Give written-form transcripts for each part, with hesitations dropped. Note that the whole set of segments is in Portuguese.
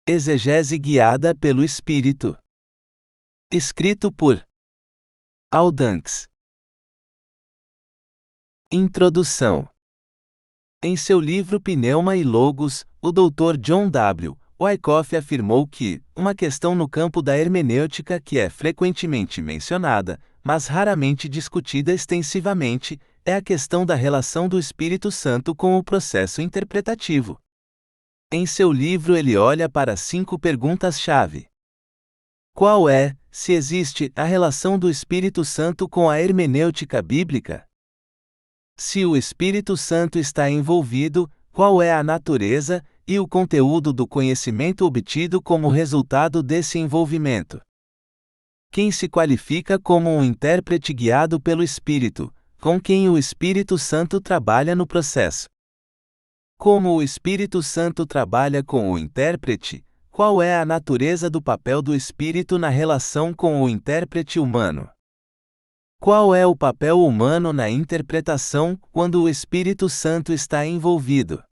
Exegese guiada pelo Espírito. Escrito por Aldanks. Introdução. Em seu livro Pneuma e Logos, o Dr. John W. Wyckoff afirmou que uma questão no campo da hermenêutica que é frequentemente mencionada, mas raramente discutida extensivamente, é a questão da relação do Espírito Santo com o processo interpretativo. Em seu livro ele olha para 5 perguntas-chave. Qual é, se existe, a relação do Espírito Santo com a hermenêutica bíblica? Se o Espírito Santo está envolvido, qual é a natureza e o conteúdo do conhecimento obtido como resultado desse envolvimento? Quem se qualifica como um intérprete guiado pelo Espírito, com quem o Espírito Santo trabalha no processo? Como o Espírito Santo trabalha com o intérprete, qual é a natureza do papel do Espírito na relação com o intérprete humano? Qual é o papel humano na interpretação quando o Espírito Santo está envolvido?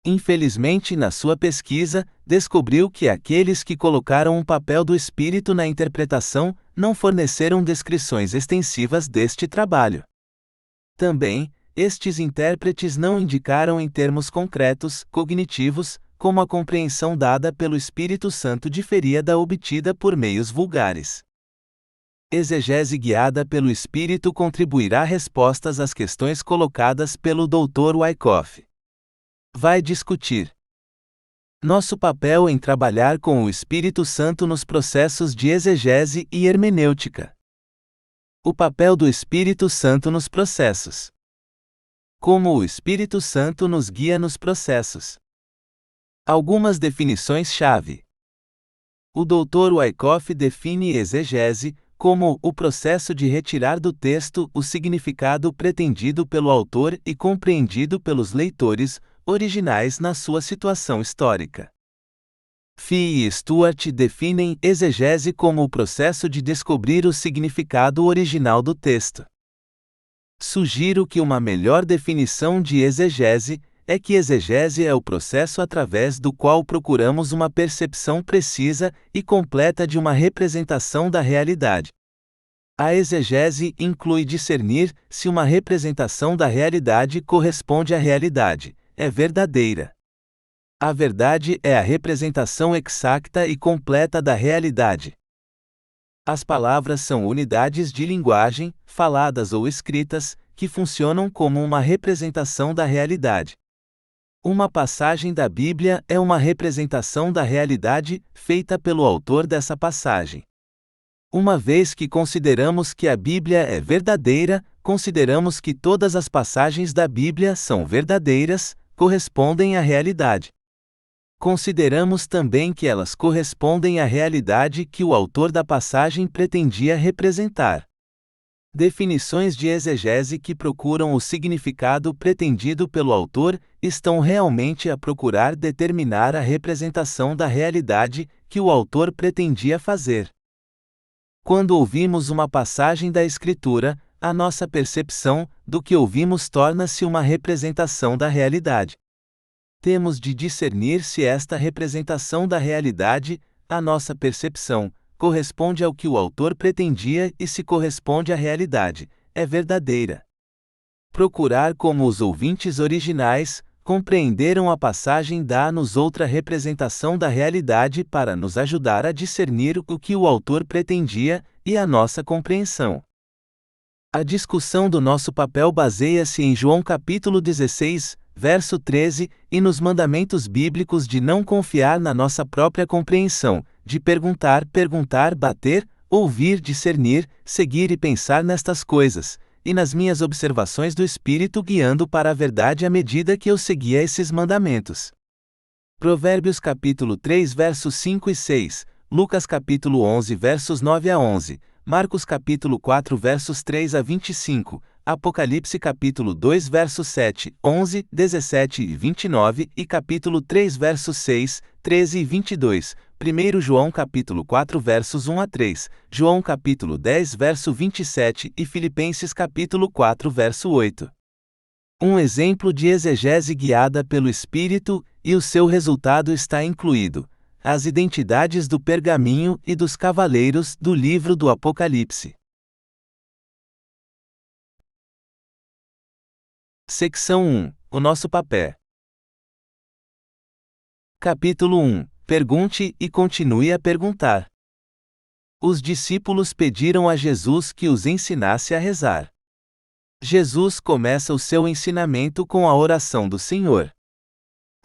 Infelizmente, na sua pesquisa, descobriu que aqueles que colocaram o papel do Espírito na interpretação não forneceram descrições extensivas deste trabalho. Também, estes intérpretes não indicaram em termos concretos, cognitivos, como a compreensão dada pelo Espírito Santo diferia da obtida por meios vulgares. Exegese guiada pelo Espírito contribuirá respostas às questões colocadas pelo Dr. Wyckoff. Vai discutir nosso papel em trabalhar com o Espírito Santo nos processos de exegese e hermenêutica. O papel do Espírito Santo nos processos. Como o Espírito Santo nos guia nos processos. Algumas definições-chave. O Dr. Wyckoff define exegese como o processo de retirar do texto o significado pretendido pelo autor e compreendido pelos leitores originais na sua situação histórica. Fee e Stuart definem exegese como o processo de descobrir o significado original do texto. Sugiro que uma melhor definição de exegese é que exegese é o processo através do qual procuramos uma percepção precisa e completa de uma representação da realidade. A exegese inclui discernir se uma representação da realidade corresponde à realidade, é verdadeira. A verdade é a representação exata e completa da realidade. As palavras são unidades de linguagem, faladas ou escritas, que funcionam como uma representação da realidade. Uma passagem da Bíblia é uma representação da realidade, feita pelo autor dessa passagem. Uma vez que consideramos que a Bíblia é verdadeira, consideramos que todas as passagens da Bíblia são verdadeiras, correspondem à realidade. Consideramos também que elas correspondem à realidade que o autor da passagem pretendia representar. Definições de exegese que procuram o significado pretendido pelo autor estão realmente a procurar determinar a representação da realidade que o autor pretendia fazer. Quando ouvimos uma passagem da Escritura, a nossa percepção do que ouvimos torna-se uma representação da realidade. Temos de discernir se esta representação da realidade, a nossa percepção, corresponde ao que o autor pretendia e se corresponde à realidade, é verdadeira. Procurar como os ouvintes originais compreenderam a passagem dá-nos outra representação da realidade para nos ajudar a discernir o que o autor pretendia e a nossa compreensão. A discussão do nosso papel baseia-se em João capítulo 16, verso 13, e nos mandamentos bíblicos de não confiar na nossa própria compreensão, de perguntar, bater, ouvir, discernir, seguir e pensar nestas coisas, e nas minhas observações do Espírito guiando para a verdade à medida que eu seguia esses mandamentos. Provérbios capítulo 3 versos 5 e 6, Lucas capítulo 11 versos 9 a 11, Marcos capítulo 4 versos 3 a 25, Apocalipse capítulo 2 versos 7, 11, 17 e 29 e capítulo 3 versos 6, 13 e 22, 1 João capítulo 4 versos 1 a 3, João capítulo 10 verso 27 e Filipenses capítulo 4 verso 8. Um exemplo de exegese guiada pelo Espírito, e o seu resultado está incluído. as identidades do pergaminho e dos cavaleiros do livro do Apocalipse. Secção 1. O nosso papel. Capítulo 1. Pergunte e continue a perguntar. Os discípulos pediram a Jesus que os ensinasse a rezar. Jesus começa o seu ensinamento com a oração do Senhor.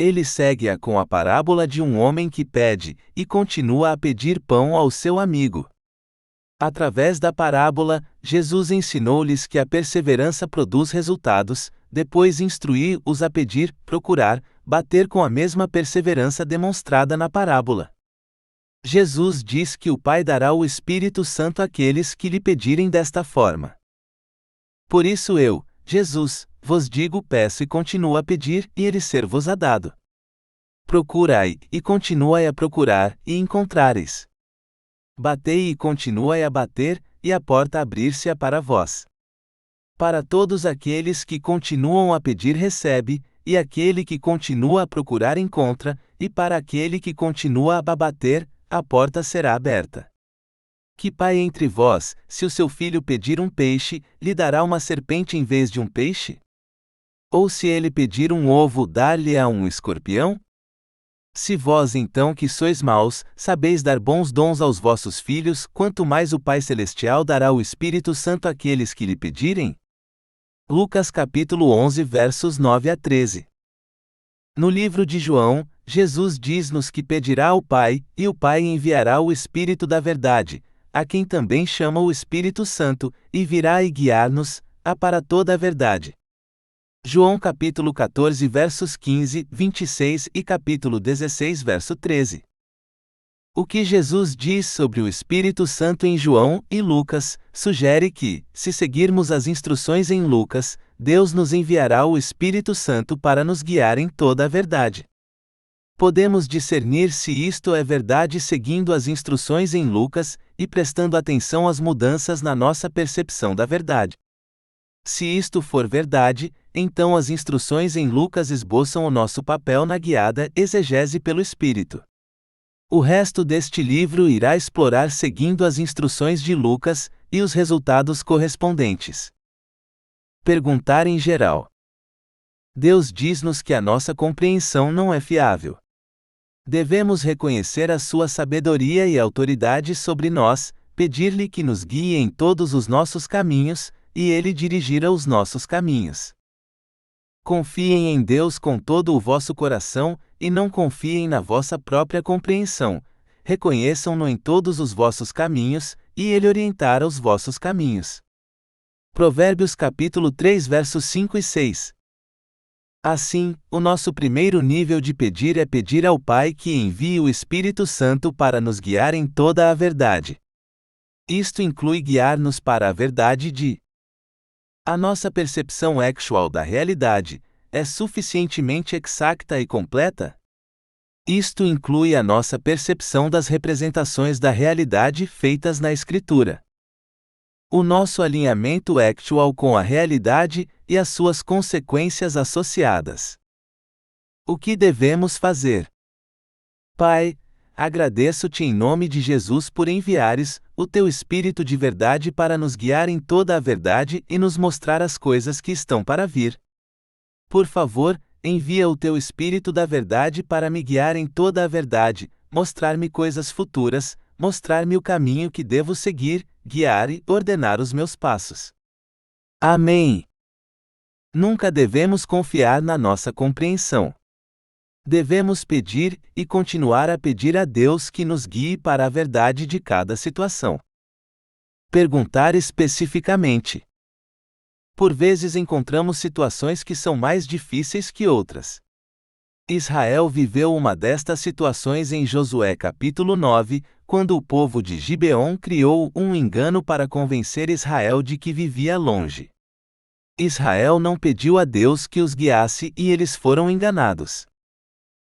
Ele segue-a com a parábola de um homem que pede, e continua a pedir pão ao seu amigo. Através da parábola, Jesus ensinou-lhes que a perseverança produz resultados, depois instruiu-os a pedir, procurar, bater com a mesma perseverança demonstrada na parábola. Jesus diz que o Pai dará o Espírito Santo àqueles que lhe pedirem desta forma. Por isso eu, Jesus, vos digo: peço e continuo a pedir, e ele ser-vos-á dado. Procurai, e continuai a procurar, e encontrareis. Batei e continuai a bater, e a porta abrir-se-á para vós. Para todos aqueles que continuam a pedir recebe, e aquele que continua a procurar encontra, e para aquele que continua a bater, a porta será aberta. Que pai entre vós, se o seu filho pedir um peixe, lhe dará uma serpente em vez de um peixe? Ou se ele pedir um ovo, dar-lhe-á um escorpião? Se vós então que sois maus, sabeis dar bons dons aos vossos filhos, quanto mais o Pai Celestial dará o Espírito Santo àqueles que lhe pedirem? Lucas capítulo 11 versos 9 a 13. No livro de João, Jesus diz-nos que pedirá ao Pai, e o Pai enviará o Espírito da Verdade, a quem também chama o Espírito Santo, e virá e guiar-nos, para toda a verdade. João capítulo 14 versos 15, 26 e capítulo 16 verso 13. O que Jesus diz sobre o Espírito Santo em João e Lucas, sugere que, se seguirmos as instruções em Lucas, Deus nos enviará o Espírito Santo para nos guiar em toda a verdade. Podemos discernir se isto é verdade seguindo as instruções em Lucas, e prestando atenção às mudanças na nossa percepção da verdade. Se isto for verdade, então as instruções em Lucas esboçam o nosso papel na guiada exegese pelo Espírito. O resto deste livro irá explorar seguindo as instruções de Lucas, e os resultados correspondentes. Perguntar em geral. Deus diz-nos que a nossa compreensão não é fiável. Devemos reconhecer a sua sabedoria e autoridade sobre nós, pedir-lhe que nos guie em todos os nossos caminhos, e ele dirigirá os nossos caminhos. Confiem em Deus com todo o vosso coração, e não confiem na vossa própria compreensão. Reconheçam-no em todos os vossos caminhos, e ele orientará os vossos caminhos. Provérbios capítulo 3 versos 5 e 6. Assim, o nosso primeiro nível de pedir é pedir ao Pai que envie o Espírito Santo para nos guiar em toda a verdade. Isto inclui guiar-nos para a verdade de a nossa percepção actual da realidade é suficientemente exacta e completa? Isto inclui a nossa percepção das representações da realidade feitas na Escritura. O nosso alinhamento actual com a realidade e as suas consequências associadas. O que devemos fazer? Pai, agradeço-te em nome de Jesus por enviares o teu Espírito de verdade para nos guiar em toda a verdade e nos mostrar as coisas que estão para vir. Por favor, envia o teu Espírito da verdade para me guiar em toda a verdade, mostrar-me coisas futuras, mostrar-me o caminho que devo seguir, guiar e ordenar os meus passos. Amém. Nunca devemos confiar na nossa compreensão. Devemos pedir e continuar a pedir a Deus que nos guie para a verdade de cada situação. Perguntar especificamente. Por vezes encontramos situações que são mais difíceis que outras. Israel viveu uma destas situações em Josué capítulo 9, quando o povo de Gibeon criou um engano para convencer Israel de que vivia longe. Israel não pediu a Deus que os guiasse e eles foram enganados.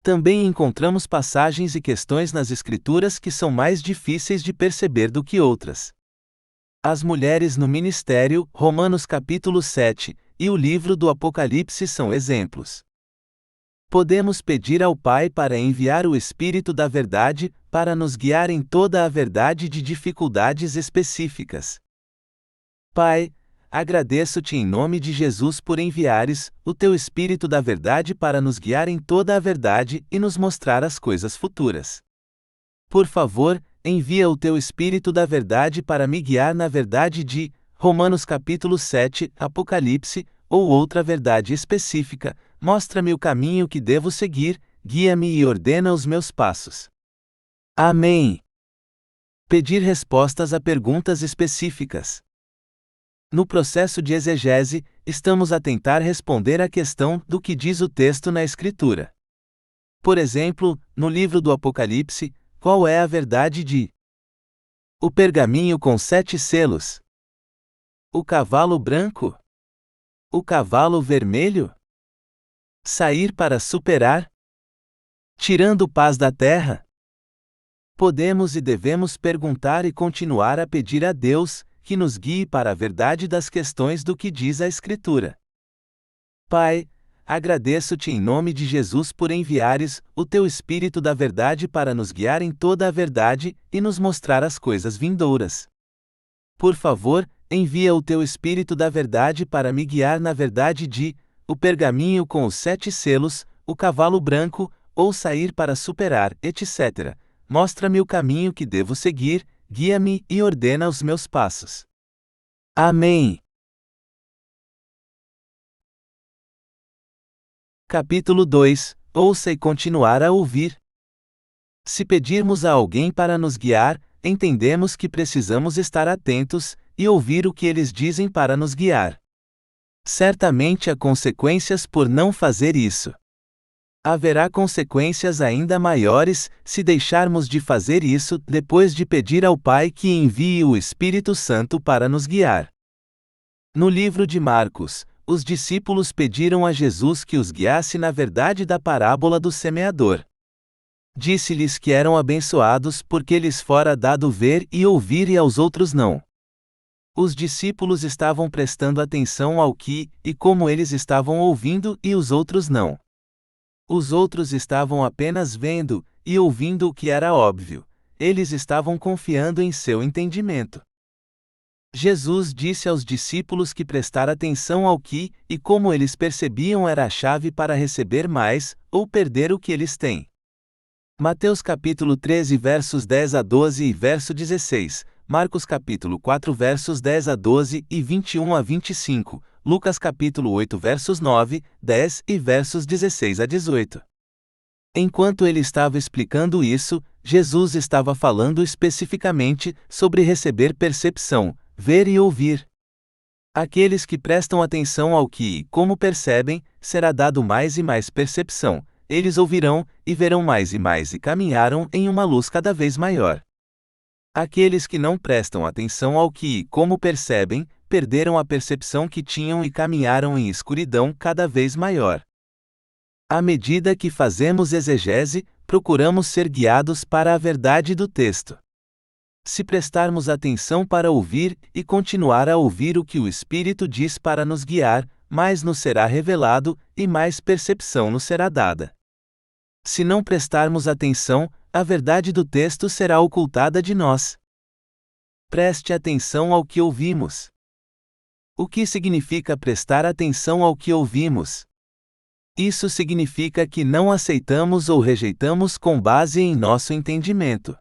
Também encontramos passagens e questões nas Escrituras que são mais difíceis de perceber do que outras. As mulheres no ministério, Romanos capítulo 7, e o livro do Apocalipse são exemplos. Podemos pedir ao Pai para enviar o Espírito da Verdade, para nos guiar em toda a verdade de dificuldades específicas. Pai, agradeço-te em nome de Jesus por enviares o teu Espírito da Verdade para nos guiar em toda a verdade e nos mostrar as coisas futuras. Por favor, envia o teu Espírito da Verdade para me guiar na verdade de Romanos capítulo 7, Apocalipse, ou outra verdade específica. Mostra-me o caminho que devo seguir, guia-me e ordena os meus passos. Amém. Pedir respostas a perguntas específicas. No processo de exegese, estamos a tentar responder à questão do que diz o texto na Escritura. Por exemplo, no livro do Apocalipse, qual é a verdade de o pergaminho com 7 selos? O cavalo branco? O cavalo vermelho? Sair para superar? Tirando paz da terra? Podemos e devemos perguntar e continuar a pedir a Deus que nos guie para a verdade das questões do que diz a Escritura. Pai, agradeço-te em nome de Jesus por enviares o teu Espírito da Verdade para nos guiar em toda a verdade e nos mostrar as coisas vindouras. Por favor, envia o teu Espírito da Verdade para me guiar na verdade de o pergaminho com os 7 selos, o cavalo branco, ou sair para superar, etc. Mostra-me o caminho que devo seguir, guia-me e ordena os meus passos. Amém. Capítulo 2. Ouça e continuar a ouvir. Se pedirmos a alguém para nos guiar, entendemos que precisamos estar atentos e ouvir o que eles dizem para nos guiar. Certamente há consequências por não fazer isso. Haverá consequências ainda maiores se deixarmos de fazer isso depois de pedir ao Pai que envie o Espírito Santo para nos guiar. No livro de Marcos, os discípulos pediram a Jesus que os guiasse na verdade da parábola do semeador. Disse-lhes que eram abençoados porque lhes fora dado ver e ouvir e aos outros não. Os discípulos estavam prestando atenção ao que e como eles estavam ouvindo e os outros não. Os outros estavam apenas vendo e ouvindo o que era óbvio. Eles estavam confiando em seu entendimento. Jesus disse aos discípulos que prestar atenção ao que e como eles percebiam era a chave para receber mais ou perder o que eles têm. Mateus capítulo 13 versos 10 a 12 e verso 16. Marcos capítulo 4 versos 10 a 12 e 21 a 25, Lucas capítulo 8 versos 9, 10 e versos 16 a 18. Enquanto ele estava explicando isso, Jesus estava falando especificamente sobre receber percepção, ver e ouvir. Aqueles que prestam atenção ao que e como percebem, será dado mais e mais percepção, eles ouvirão e verão mais e caminharão em uma luz cada vez maior. Aqueles que não prestam atenção ao que e como percebem, perderam a percepção que tinham e caminharam em escuridão cada vez maior. À medida que fazemos exegese, procuramos ser guiados para a verdade do texto. Se prestarmos atenção para ouvir e continuar a ouvir o que o Espírito diz para nos guiar, mais nos será revelado e mais percepção nos será dada. Se não prestarmos atenção, a verdade do texto será ocultada de nós. Preste atenção ao que ouvimos. O que significa prestar atenção ao que ouvimos? Isso significa que não aceitamos ou rejeitamos com base em nosso entendimento.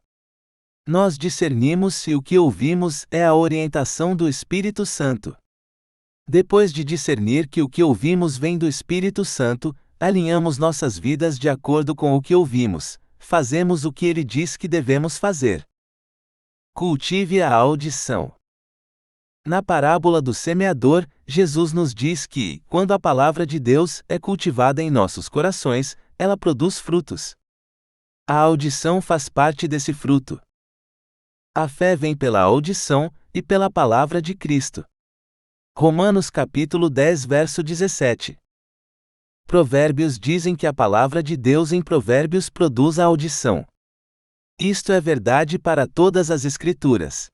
Nós discernimos se o que ouvimos é a orientação do Espírito Santo. Depois de discernir que o que ouvimos vem do Espírito Santo, alinhamos nossas vidas de acordo com o que ouvimos, fazemos o que ele diz que devemos fazer. Cultive a audição. Na parábola do semeador, Jesus nos diz que, quando a palavra de Deus é cultivada em nossos corações, ela produz frutos. A audição faz parte desse fruto. A fé vem pela audição e pela palavra de Cristo. Romanos capítulo 10 verso 17. Provérbios dizem que a palavra de Deus em Provérbios produz a audição. Isto é verdade para todas as Escrituras.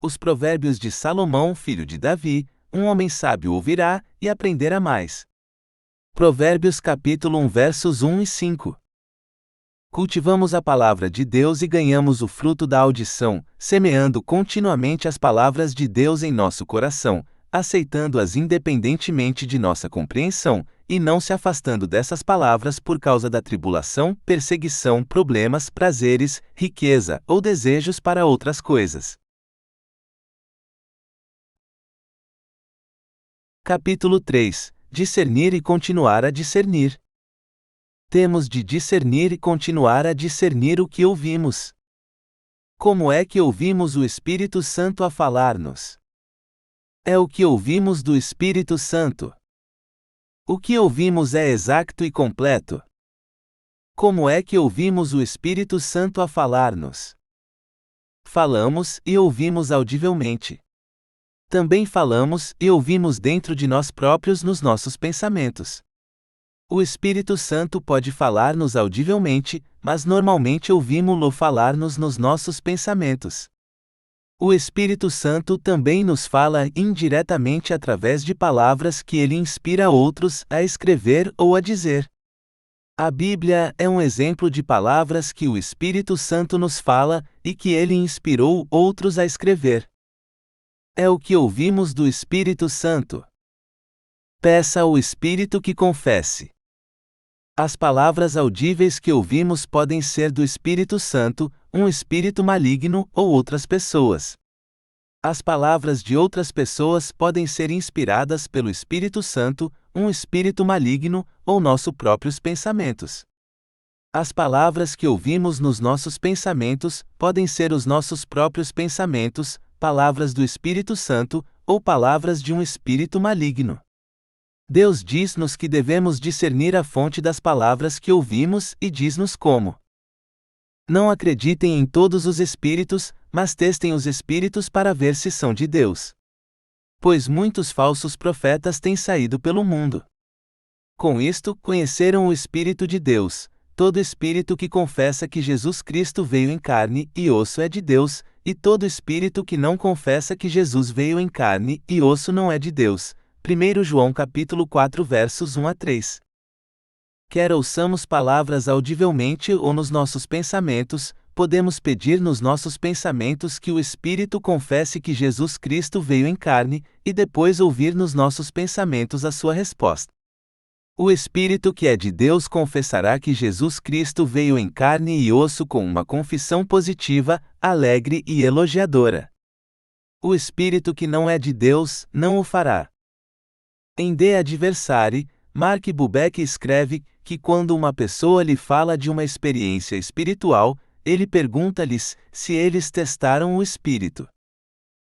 Os Provérbios de Salomão, filho de Davi, um homem sábio ouvirá e aprenderá mais. Provérbios capítulo 1 versos 1 e 5. Cultivamos a palavra de Deus e ganhamos o fruto da audição, semeando continuamente as palavras de Deus em nosso coração, aceitando-as independentemente de nossa compreensão, e não se afastando dessas palavras por causa da tribulação, perseguição, problemas, prazeres, riqueza ou desejos para outras coisas. Capítulo 3. Discernir e continuar a discernir. Temos de discernir e continuar a discernir o que ouvimos. Como é que ouvimos o Espírito Santo a falar-nos? É o que ouvimos do Espírito Santo. O que ouvimos é exato e completo. Como é que ouvimos o Espírito Santo a falar-nos? Falamos e ouvimos audivelmente. Também falamos e ouvimos dentro de nós próprios nos nossos pensamentos. O Espírito Santo pode falar-nos audivelmente, mas normalmente ouvimos-lo falar-nos nos nossos pensamentos. O Espírito Santo também nos fala indiretamente através de palavras que ele inspira outros a escrever ou a dizer. A Bíblia é um exemplo de palavras que o Espírito Santo nos fala e que ele inspirou outros a escrever. É o que ouvimos do Espírito Santo. Peça ao Espírito que confesse. As palavras audíveis que ouvimos podem ser do Espírito Santo, um espírito maligno ou outras pessoas. As palavras de outras pessoas podem ser inspiradas pelo Espírito Santo, um espírito maligno ou nossos próprios pensamentos. As palavras que ouvimos nos nossos pensamentos podem ser os nossos próprios pensamentos, palavras do Espírito Santo ou palavras de um espírito maligno. Deus diz-nos que devemos discernir a fonte das palavras que ouvimos e diz-nos como. Não acreditem em todos os espíritos, mas testem os espíritos para ver se são de Deus. Pois muitos falsos profetas têm saído pelo mundo. Com isto, conheceram o Espírito de Deus. Todo espírito que confessa que Jesus Cristo veio em carne e osso é de Deus, e todo espírito que não confessa que Jesus veio em carne e osso não é de Deus. 1 João capítulo 4 versos 1 a 3. Quer ouçamos palavras audivelmente ou nos nossos pensamentos, podemos pedir nos nossos pensamentos que o Espírito confesse que Jesus Cristo veio em carne, e depois ouvir nos nossos pensamentos a sua resposta. O Espírito que é de Deus confessará que Jesus Cristo veio em carne e osso com uma confissão positiva, alegre e elogiadora. O Espírito que não é de Deus não o fará. Em De Adversari, Mark Bubeck escreve que quando uma pessoa lhe fala de uma experiência espiritual, ele pergunta-lhes se eles testaram o Espírito.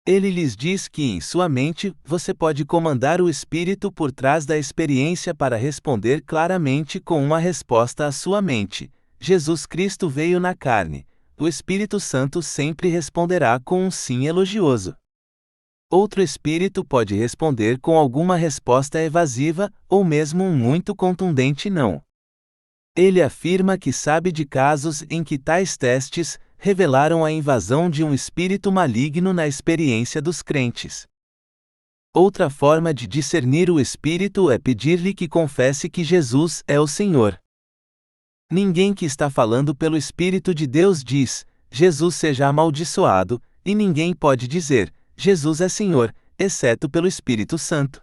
Ele lhes diz que em sua mente você pode comandar o Espírito por trás da experiência para responder claramente com uma resposta à sua mente. Jesus Cristo veio na carne. O Espírito Santo sempre responderá com um sim elogioso. Outro espírito pode responder com alguma resposta evasiva, ou mesmo um muito contundente não. Ele afirma que sabe de casos em que tais testes revelaram a invasão de um espírito maligno na experiência dos crentes. Outra forma de discernir o espírito é pedir-lhe que confesse que Jesus é o Senhor. Ninguém que está falando pelo Espírito de Deus diz, Jesus seja amaldiçoado, e ninguém pode dizer, Jesus é Senhor, exceto pelo Espírito Santo.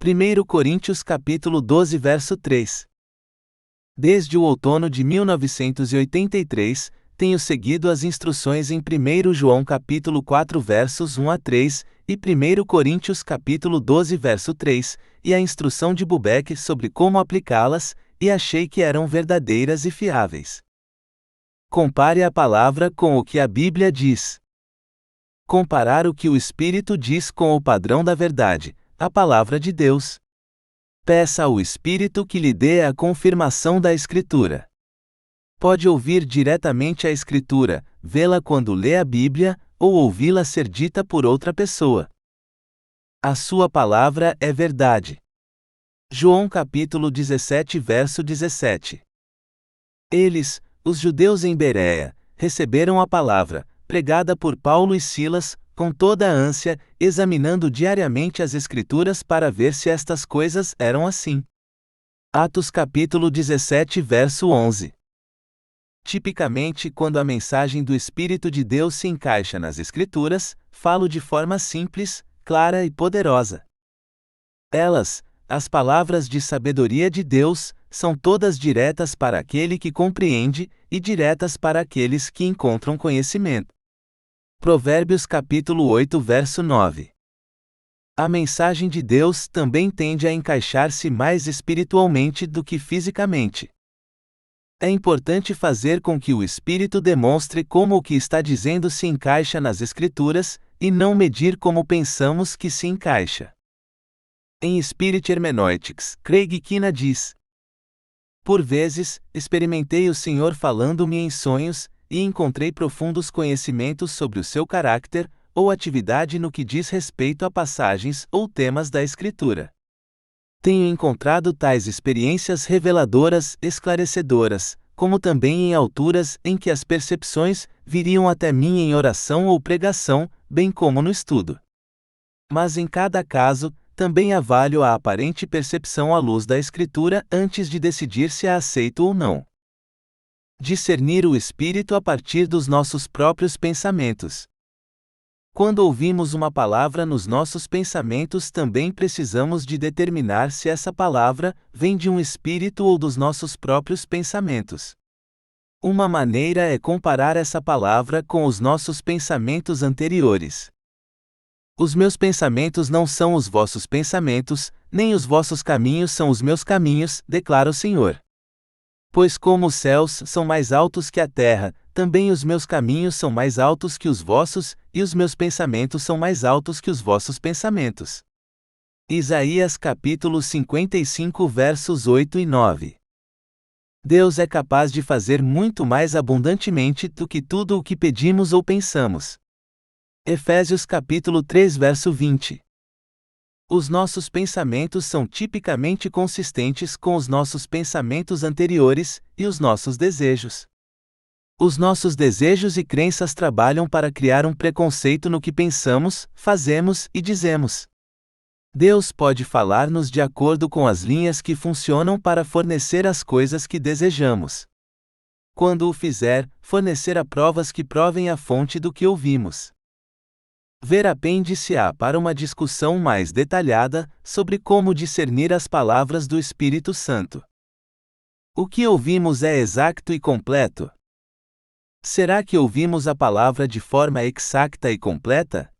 1 Coríntios capítulo 12 verso 3. Desde o outono de 1983, tenho seguido as instruções em 1 João capítulo 4 versos 1 a 3 e 1 Coríntios capítulo 12 verso 3, e a instrução de Bubeck sobre como aplicá-las, e achei que eram verdadeiras e fiáveis. Compare a palavra com o que a Bíblia diz. Comparar o que o Espírito diz com o padrão da verdade, a palavra de Deus. Peça ao Espírito que lhe dê a confirmação da Escritura. Pode ouvir diretamente a Escritura, vê-la quando lê a Bíblia, ou ouvi-la ser dita por outra pessoa. A sua palavra é verdade. João capítulo 17 verso 17. Eles, os judeus em Bereia, receberam a palavra, pregada por Paulo e Silas, com toda a ânsia, examinando diariamente as Escrituras para ver se estas coisas eram assim. Atos capítulo 17 verso 11. Tipicamente, quando a mensagem do Espírito de Deus se encaixa nas Escrituras, falo de forma simples, clara e poderosa. Elas, as palavras de sabedoria de Deus, são todas diretas para aquele que compreende, e diretas para aqueles que encontram conhecimento. Provérbios capítulo 8 verso 9. A mensagem de Deus também tende a encaixar-se mais espiritualmente do que fisicamente. É importante fazer com que o Espírito demonstre como o que está dizendo se encaixa nas Escrituras, e não medir como pensamos que se encaixa. Em Spirit Hermeneutics, Craig Kina diz: por vezes, experimentei o Senhor falando-me em sonhos, e encontrei profundos conhecimentos sobre o seu caráter, ou atividade no que diz respeito a passagens ou temas da Escritura. Tenho encontrado tais experiências reveladoras, esclarecedoras, como também em alturas em que as percepções viriam até mim em oração ou pregação, bem como no estudo. Mas em cada caso, também avalio a aparente percepção à luz da Escritura antes de decidir se a aceito ou não. Discernir o Espírito a partir dos nossos próprios pensamentos. Quando ouvimos uma palavra nos nossos pensamentos, também precisamos de determinar se essa palavra vem de um espírito ou dos nossos próprios pensamentos. Uma maneira é comparar essa palavra com os nossos pensamentos anteriores. Os meus pensamentos não são os vossos pensamentos, nem os vossos caminhos são os meus caminhos, declara o Senhor. Pois como os céus são mais altos que a terra, também os meus caminhos são mais altos que os vossos, e os meus pensamentos são mais altos que os vossos pensamentos. Isaías capítulo 55 versos 8 e 9. Deus é capaz de fazer muito mais abundantemente do que tudo o que pedimos ou pensamos. Efésios capítulo 3 verso 20. Os nossos pensamentos são tipicamente consistentes com os nossos pensamentos anteriores, e os nossos desejos. Os nossos desejos e crenças trabalham para criar um preconceito no que pensamos, fazemos e dizemos. Deus pode falar-nos de acordo com as linhas que funcionam para fornecer as coisas que desejamos. Quando o fizer, fornecerá provas que provem a fonte do que ouvimos. Ver apêndice A para uma discussão mais detalhada sobre como discernir as palavras do Espírito Santo. O que ouvimos é exato e completo? Será que ouvimos a palavra de forma exata e completa?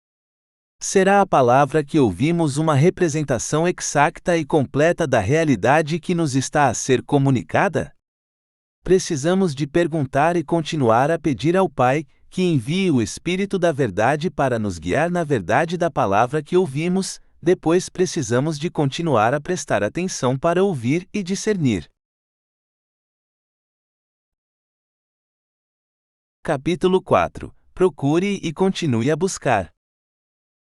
Será a palavra que ouvimos uma representação exata e completa da realidade que nos está a ser comunicada? Precisamos de perguntar e continuar a pedir ao Pai que envie o Espírito da Verdade para nos guiar na verdade da palavra que ouvimos. Depois precisamos de continuar a prestar atenção para ouvir e discernir. Capítulo 4. Procure e continue a buscar.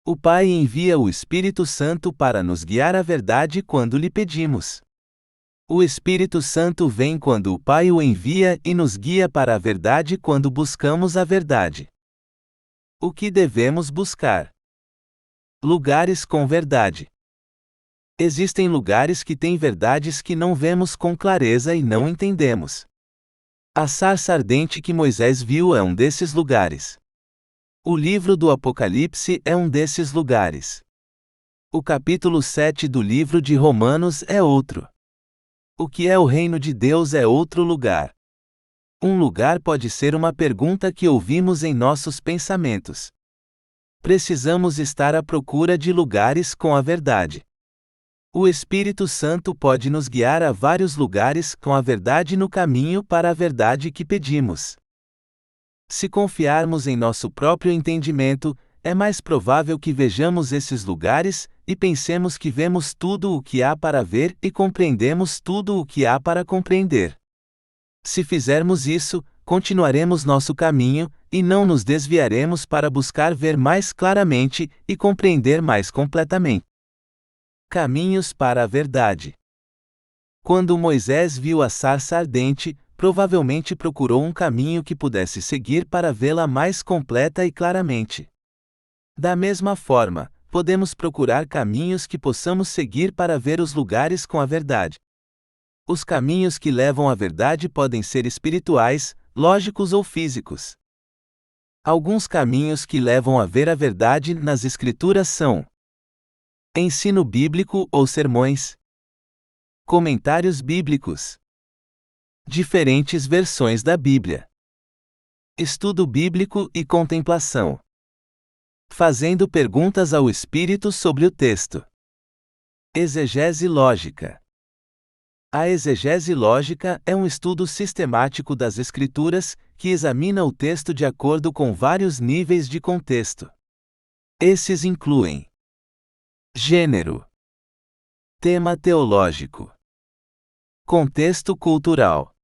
O Pai envia o Espírito Santo para nos guiar à verdade quando lhe pedimos. O Espírito Santo vem quando o Pai o envia e nos guia para a verdade quando buscamos a verdade. O que devemos buscar? Lugares com verdade. Existem lugares que têm verdades que não vemos com clareza e não entendemos. A sarça ardente que Moisés viu é um desses lugares. O livro do Apocalipse é um desses lugares. O capítulo 7 do livro de Romanos é outro. O que é o reino de Deus é outro lugar. Um lugar pode ser uma pergunta que ouvimos em nossos pensamentos. Precisamos estar à procura de lugares com a verdade. O Espírito Santo pode nos guiar a vários lugares com a verdade no caminho para a verdade que pedimos. Se confiarmos em nosso próprio entendimento, é mais provável que vejamos esses lugares e pensemos que vemos tudo o que há para ver e compreendemos tudo o que há para compreender. Se fizermos isso, continuaremos nosso caminho e não nos desviaremos para buscar ver mais claramente e compreender mais completamente. Caminhos para a verdade. Quando Moisés viu a sarça ardente, provavelmente procurou um caminho que pudesse seguir para vê-la mais completa e claramente. Da mesma forma, podemos procurar caminhos que possamos seguir para ver os lugares com a verdade. Os caminhos que levam à verdade podem ser espirituais, lógicos ou físicos. Alguns caminhos que levam a ver a verdade nas Escrituras são: ensino bíblico ou sermões, comentários bíblicos, diferentes versões da Bíblia, estudo bíblico e contemplação, fazendo perguntas ao Espírito sobre o texto. Exegese lógica. A exegese lógica é um estudo sistemático das Escrituras, que examina o texto de acordo com vários níveis de contexto. Esses incluem: gênero, tema teológico, contexto cultural,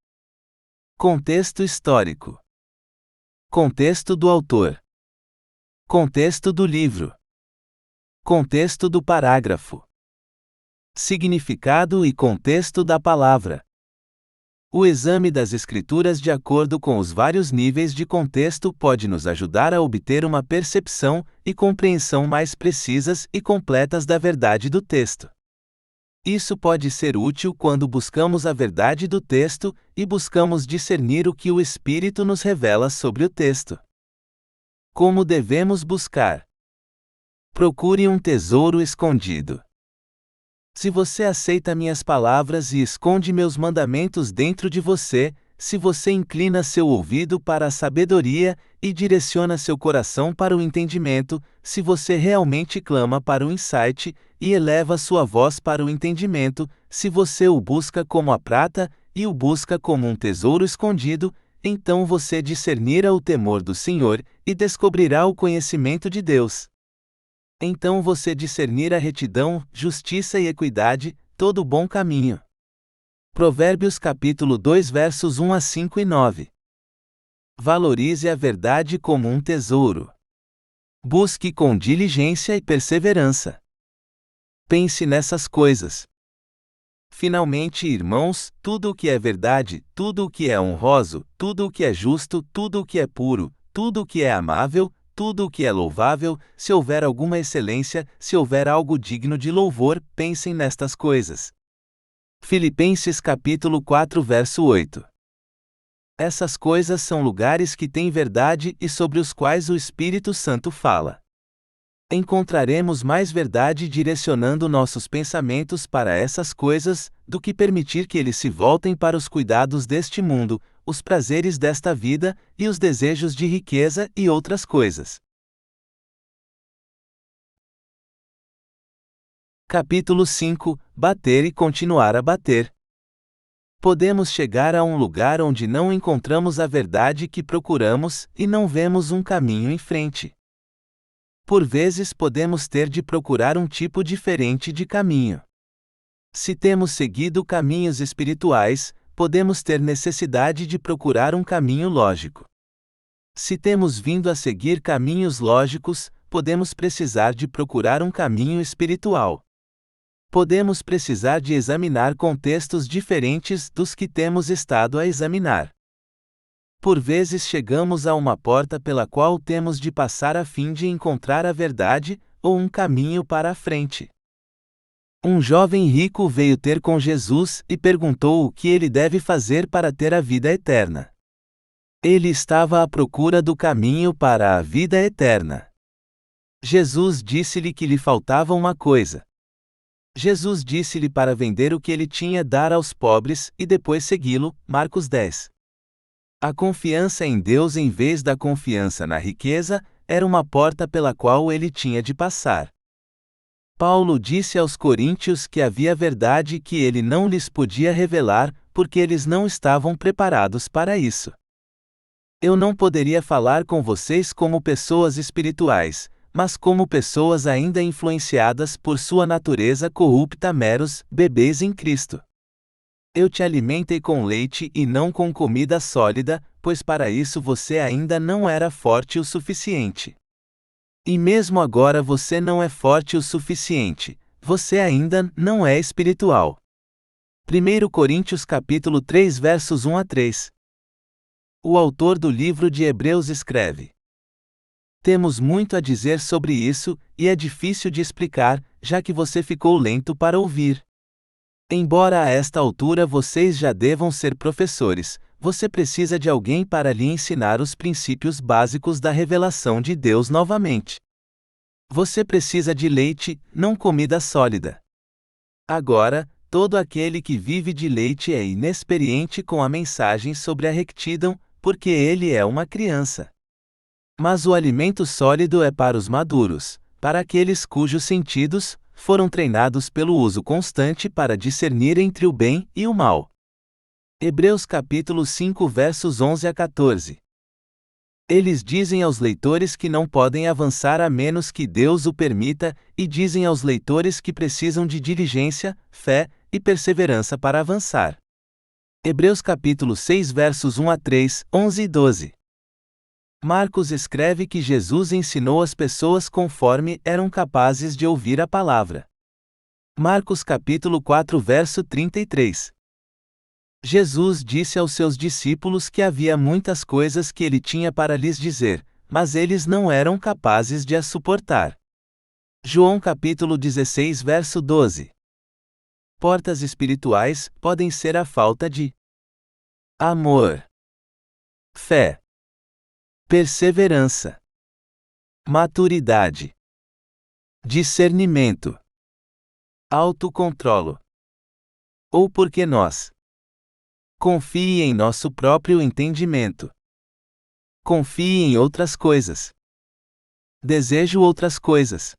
contexto histórico, contexto do autor, contexto do livro, contexto do parágrafo, significado e contexto da palavra. O exame das Escrituras de acordo com os vários níveis de contexto pode nos ajudar a obter uma percepção e compreensão mais precisas e completas da verdade do texto. Isso pode ser útil quando buscamos a verdade do texto e buscamos discernir o que o Espírito nos revela sobre o texto. Como devemos buscar? Procure um tesouro escondido. Se você aceita minhas palavras e esconde meus mandamentos dentro de você, se você inclina seu ouvido para a sabedoria e direciona seu coração para o entendimento, se você realmente clama para o insight e eleva sua voz para o entendimento, se você o busca como a prata e o busca como um tesouro escondido, então você discernirá o temor do Senhor e descobrirá o conhecimento de Deus. Então você discernirá retidão, justiça e equidade, todo o bom caminho. Provérbios capítulo 2 versos 1 a 5 e 9. Valorize a verdade como um tesouro. Busque com diligência e perseverança. Pense nessas coisas. Finalmente, irmãos, tudo o que é verdade, tudo o que é honroso, tudo o que é justo, tudo o que é puro, tudo o que é amável, tudo o que é louvável, se houver alguma excelência, se houver algo digno de louvor, pensem nestas coisas. Filipenses capítulo 4 verso 8. Essas coisas são lugares que têm verdade e sobre os quais o Espírito Santo fala. Encontraremos mais verdade direcionando nossos pensamentos para essas coisas, do que permitir que eles se voltem para os cuidados deste mundo, os prazeres desta vida, e os desejos de riqueza e outras coisas. Capítulo 5 – Bater e continuar a bater. Podemos chegar a um lugar onde não encontramos a verdade que procuramos e não vemos um caminho em frente. Por vezes podemos ter de procurar um tipo diferente de caminho. Se temos seguido caminhos espirituais, podemos ter necessidade de procurar um caminho lógico. Se temos vindo a seguir caminhos lógicos, podemos precisar de procurar um caminho espiritual. Podemos precisar de examinar contextos diferentes dos que temos estado a examinar. Por vezes chegamos a uma porta pela qual temos de passar a fim de encontrar a verdade, ou um caminho para a frente. Um jovem rico veio ter com Jesus e perguntou o que ele deve fazer para ter a vida eterna. Ele estava à procura do caminho para a vida eterna. Jesus disse-lhe que lhe faltava uma coisa. Jesus disse-lhe para vender o que ele tinha, dar aos pobres, e depois segui-lo. Marcos 10. A confiança em Deus em vez da confiança na riqueza, era uma porta pela qual ele tinha de passar. Paulo disse aos coríntios que havia verdade que ele não lhes podia revelar, porque eles não estavam preparados para isso. Eu não poderia falar com vocês como pessoas espirituais, mas como pessoas ainda influenciadas por sua natureza corrupta, meros bebês em Cristo. Eu te alimentei com leite e não com comida sólida, pois para isso você ainda não era forte o suficiente. E mesmo agora você não é forte o suficiente, você ainda não é espiritual. 1 Coríntios capítulo 3 versos 1 a 3. O autor do livro de Hebreus escreve: Temos muito a dizer sobre isso, e é difícil de explicar, já que você ficou lento para ouvir. Embora a esta altura vocês já devam ser professores, você precisa de alguém para lhe ensinar os princípios básicos da revelação de Deus novamente. Você precisa de leite, não comida sólida. Agora, todo aquele que vive de leite é inexperiente com a mensagem sobre a rectidão, porque ele é uma criança. Mas o alimento sólido é para os maduros, para aqueles cujos sentidos foram treinados pelo uso constante para discernir entre o bem e o mal. Hebreus capítulo 5 versos 11 a 14. Eles dizem aos leitores que não podem avançar a menos que Deus o permita, e dizem aos leitores que precisam de diligência, fé e perseverança para avançar. Hebreus capítulo 6 versos 1 a 3, 11 e 12. Marcos escreve que Jesus ensinou as pessoas conforme eram capazes de ouvir a palavra. Marcos capítulo 4 verso 33. Jesus disse aos seus discípulos que havia muitas coisas que ele tinha para lhes dizer, mas eles não eram capazes de as suportar. João capítulo 16 verso 12. Portas espirituais podem ser a falta de amor, fé, perseverança, maturidade, discernimento, autocontrolo. Ou porque nós confie em nosso próprio entendimento. Confie em outras coisas. Desejo outras coisas.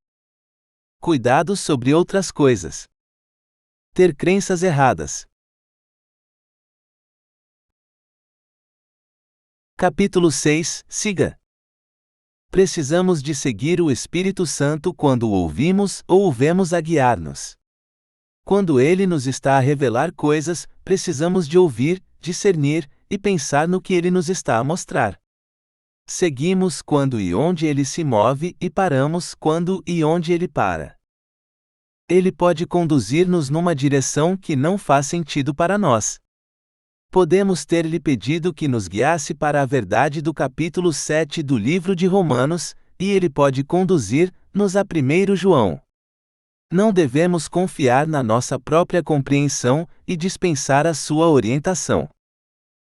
Cuidado sobre outras coisas. Ter crenças erradas. Capítulo 6. Siga. Precisamos de seguir o Espírito Santo quando o ouvimos ou o vemos a guiar-nos. Quando ele nos está a revelar coisas, precisamos de ouvir, discernir e pensar no que ele nos está a mostrar. Seguimos quando e onde ele se move e paramos quando e onde ele para. Ele pode conduzir-nos numa direção que não faz sentido para nós. Podemos ter-lhe pedido que nos guiasse para a verdade do capítulo 7 do livro de Romanos, e ele pode conduzir-nos a 1 João. Não devemos confiar na nossa própria compreensão e dispensar a sua orientação.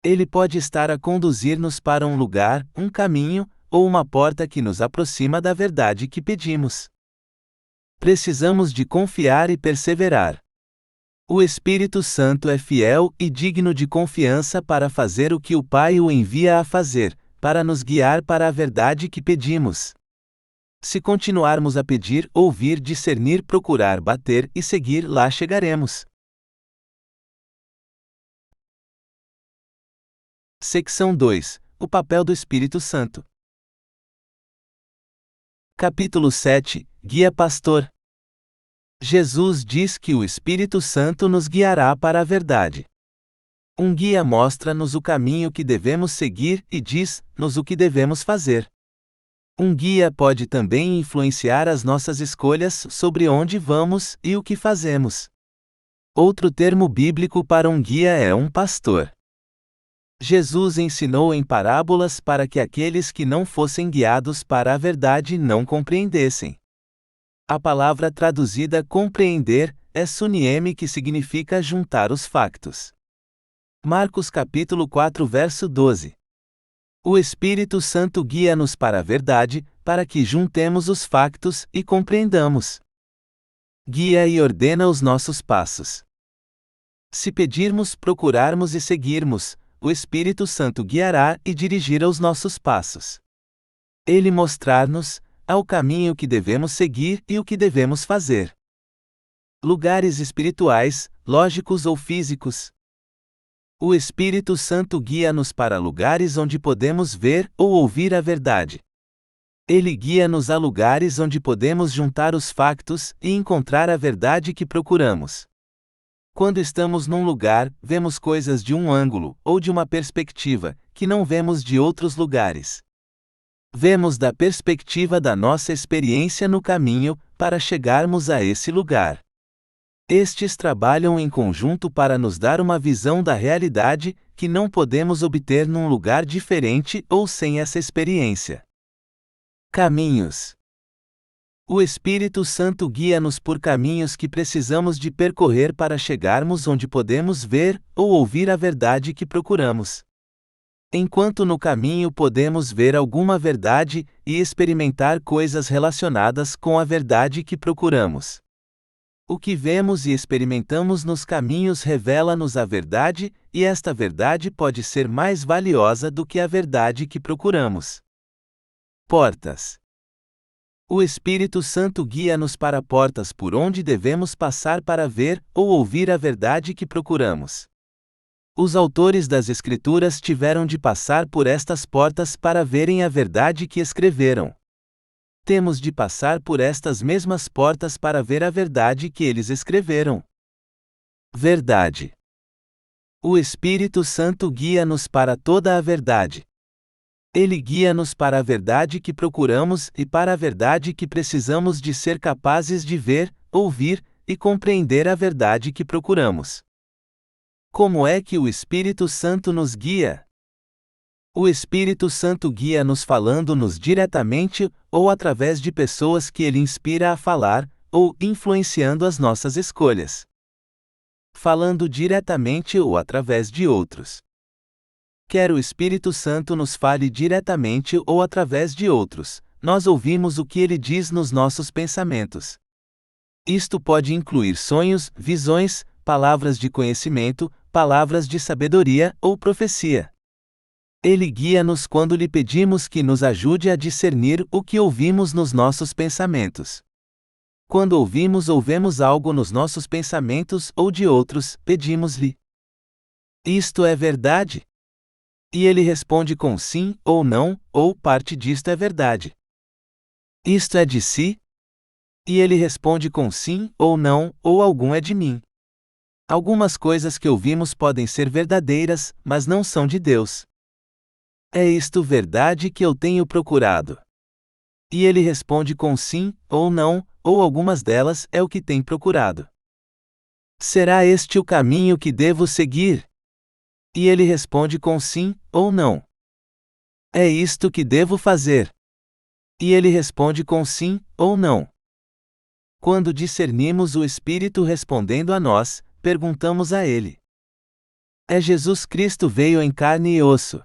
Ele pode estar a conduzir-nos para um lugar, um caminho, ou uma porta que nos aproxima da verdade que pedimos. Precisamos de confiar e perseverar. O Espírito Santo é fiel e digno de confiança para fazer o que o Pai o envia a fazer, para nos guiar para a verdade que pedimos. Se continuarmos a pedir, ouvir, discernir, procurar, bater e seguir, lá chegaremos. Secção 2. O papel do Espírito Santo. Capítulo 7. Guia pastor. Jesus diz que o Espírito Santo nos guiará para a verdade. Um guia mostra-nos o caminho que devemos seguir e diz-nos o que devemos fazer. Um guia pode também influenciar as nossas escolhas sobre onde vamos e o que fazemos. Outro termo bíblico para um guia é um pastor. Jesus ensinou em parábolas para que aqueles que não fossem guiados para a verdade não compreendessem. A palavra traduzida compreender é sunieme, que significa juntar os factos. Marcos capítulo 4 verso 12. O Espírito Santo guia-nos para a verdade, para que juntemos os factos e compreendamos. Guia e ordena os nossos passos. Se pedirmos, procurarmos e seguirmos, o Espírito Santo guiará e dirigirá os nossos passos. Ele mostrar-nos o caminho que devemos seguir e o que devemos fazer. Lugares espirituais, lógicos ou físicos. O Espírito Santo guia-nos para lugares onde podemos ver ou ouvir a verdade. Ele guia-nos a lugares onde podemos juntar os factos e encontrar a verdade que procuramos. Quando estamos num lugar, vemos coisas de um ângulo ou de uma perspectiva que não vemos de outros lugares. Vemos da perspectiva da nossa experiência no caminho para chegarmos a esse lugar. Estes trabalham em conjunto para nos dar uma visão da realidade que não podemos obter num lugar diferente ou sem essa experiência. Caminhos. O Espírito Santo guia-nos por caminhos que precisamos de percorrer para chegarmos onde podemos ver ou ouvir a verdade que procuramos. Enquanto no caminho podemos ver alguma verdade e experimentar coisas relacionadas com a verdade que procuramos. O que vemos e experimentamos nos caminhos revela-nos a verdade, e esta verdade pode ser mais valiosa do que a verdade que procuramos. Portas. O Espírito Santo guia-nos para portas por onde devemos passar para ver ou ouvir a verdade que procuramos. Os autores das Escrituras tiveram de passar por estas portas para verem a verdade que escreveram. Temos de passar por estas mesmas portas para ver a verdade que eles escreveram. Verdade. O Espírito Santo guia-nos para toda a verdade. Ele guia-nos para a verdade que procuramos e para a verdade que precisamos de ser capazes de ver, ouvir e compreender a verdade que procuramos. Como é que o Espírito Santo nos guia? O Espírito Santo guia-nos falando-nos diretamente ou através de pessoas que ele inspira a falar, ou influenciando as nossas escolhas. Falando diretamente ou através de outros. Quer o Espírito Santo nos fale diretamente ou através de outros, nós ouvimos o que ele diz nos nossos pensamentos. Isto pode incluir sonhos, visões, palavras de conhecimento, palavras de sabedoria ou profecia. Ele guia-nos quando lhe pedimos que nos ajude a discernir o que ouvimos nos nossos pensamentos. Quando ouvimos ou vemos algo nos nossos pensamentos ou de outros, pedimos-lhe: isto é verdade? E ele responde com sim ou não, ou parte disto é verdade. Isto é de si? E ele responde com sim ou não, ou algum é de mim. Algumas coisas que ouvimos podem ser verdadeiras, mas não são de Deus. É isto verdade que eu tenho procurado? E ele responde com sim ou não, ou algumas delas é o que tem procurado. Será este o caminho que devo seguir? E ele responde com sim ou não. É isto que devo fazer? E ele responde com sim ou não. Quando discernimos o Espírito respondendo a nós, perguntamos a ele: é Jesus Cristo veio em carne e osso?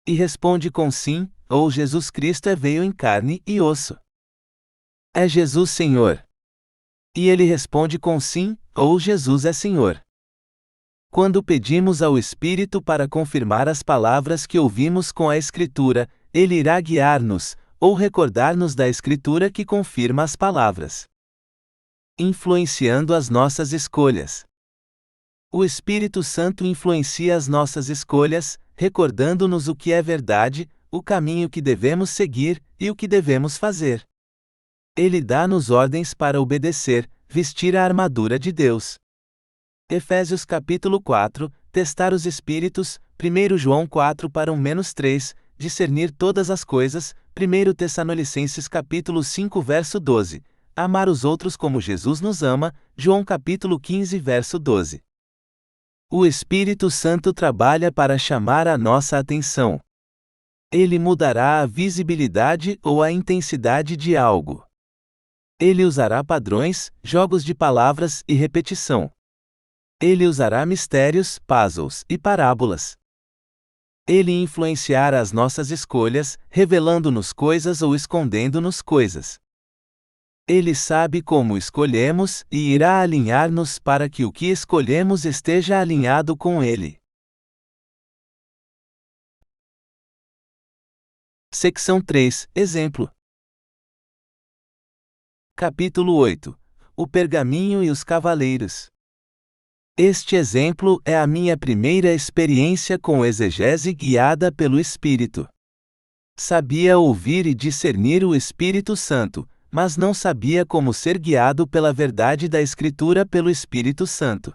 E responde com sim, ou Jesus Cristo veio em carne e osso. É Jesus Senhor? E ele responde com sim, ou Jesus é Senhor. Quando pedimos ao Espírito para confirmar as palavras que ouvimos com a Escritura, ele irá guiar-nos, ou recordar-nos da Escritura que confirma as palavras. Influenciando as nossas escolhas. O Espírito Santo influencia as nossas escolhas, recordando-nos o que é verdade, o caminho que devemos seguir e o que devemos fazer. Ele dá-nos ordens para obedecer, vestir a armadura de Deus. Efésios capítulo 4, testar os espíritos, 1 João 4 para 1-3, discernir todas as coisas, 1 Tessalonicenses capítulo 5 verso 12, amar os outros como Jesus nos ama, João capítulo 15 verso 12. O Espírito Santo trabalha para chamar a nossa atenção. Ele mudará a visibilidade ou a intensidade de algo. Ele usará padrões, jogos de palavras e repetição. Ele usará mistérios, puzzles e parábolas. Ele influenciará as nossas escolhas, revelando-nos coisas ou escondendo-nos coisas. Ele sabe como escolhemos e irá alinhar-nos para que o que escolhemos esteja alinhado com ele. Secção 3, exemplo. Capítulo 8. O pergaminho e os cavaleiros. Este exemplo é a minha primeira experiência com exegese guiada pelo Espírito. Sabia ouvir e discernir o Espírito Santo, mas não sabia como ser guiado pela verdade da Escritura pelo Espírito Santo.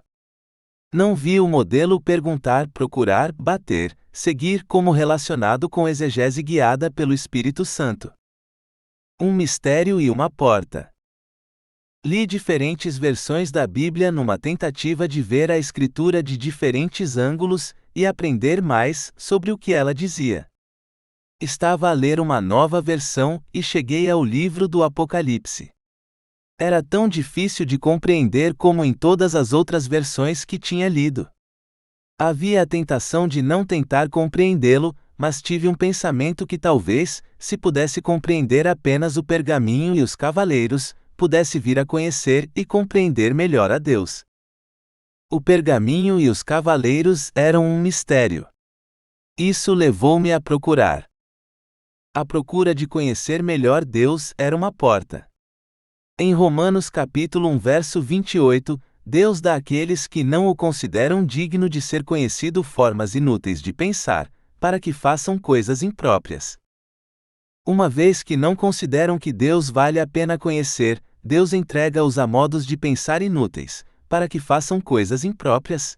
Não vi o modelo perguntar, procurar, bater, seguir como relacionado com exegese guiada pelo Espírito Santo. Um mistério e uma porta. Li diferentes versões da Bíblia numa tentativa de ver a Escritura de diferentes ângulos e aprender mais sobre o que ela dizia. Estava a ler uma nova versão e cheguei ao livro do Apocalipse. Era tão difícil de compreender como em todas as outras versões que tinha lido. Havia a tentação de não tentar compreendê-lo, mas tive um pensamento que talvez, se pudesse compreender apenas o pergaminho e os cavaleiros, pudesse vir a conhecer e compreender melhor a Deus. O pergaminho e os cavaleiros eram um mistério. Isso levou-me a procurar. A procura de conhecer melhor Deus era uma porta. Em Romanos capítulo 1 verso 28, Deus dá àqueles que não o consideram digno de ser conhecido formas inúteis de pensar, para que façam coisas impróprias. Uma vez que não consideram que Deus vale a pena conhecer, Deus entrega-os a modos de pensar inúteis, para que façam coisas impróprias.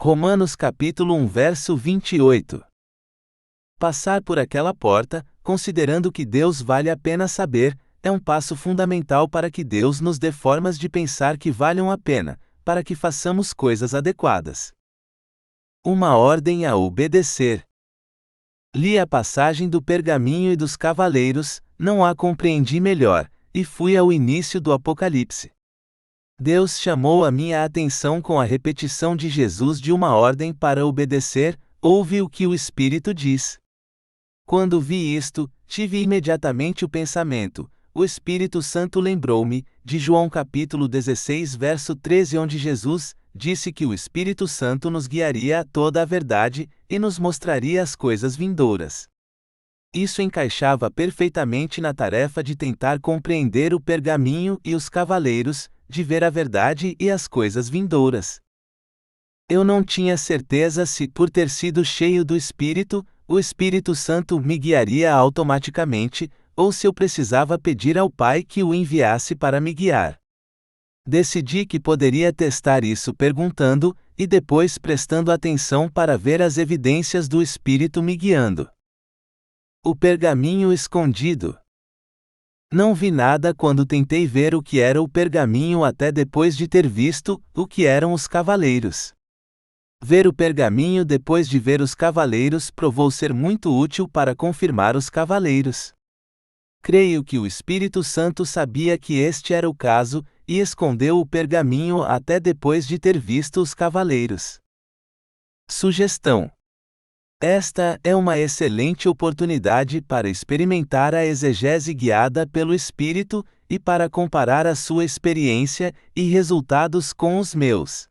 Romanos capítulo 1 verso 28. Passar por aquela porta, considerando que Deus vale a pena saber, é um passo fundamental para que Deus nos dê formas de pensar que valham a pena, para que façamos coisas adequadas. Uma ordem a obedecer. Li a passagem do pergaminho e dos cavaleiros, não a compreendi melhor, e fui ao início do Apocalipse. Deus chamou a minha atenção com a repetição de Jesus de uma ordem para obedecer: ouve o que o Espírito diz. Quando vi isto, tive imediatamente o pensamento: o Espírito Santo lembrou-me, de João capítulo 16 verso 13, onde Jesus disse que o Espírito Santo nos guiaria a toda a verdade, e nos mostraria as coisas vindouras. Isso encaixava perfeitamente na tarefa de tentar compreender o pergaminho e os cavaleiros, de ver a verdade e as coisas vindouras. Eu não tinha certeza se, por ter sido cheio do Espírito, o Espírito Santo me guiaria automaticamente, ou se eu precisava pedir ao Pai que o enviasse para me guiar. Decidi que poderia testar isso perguntando, e depois prestando atenção para ver as evidências do Espírito me guiando. O pergaminho escondido. Não vi nada quando tentei ver o que era o pergaminho até depois de ter visto o que eram os cavaleiros. Ver o pergaminho depois de ver os cavaleiros provou ser muito útil para confirmar os cavaleiros. Creio que o Espírito Santo sabia que este era o caso, e escondeu o pergaminho até depois de ter visto os cavaleiros. Sugestão: esta é uma excelente oportunidade para experimentar a exegese guiada pelo Espírito, e para comparar a sua experiência e resultados com os meus.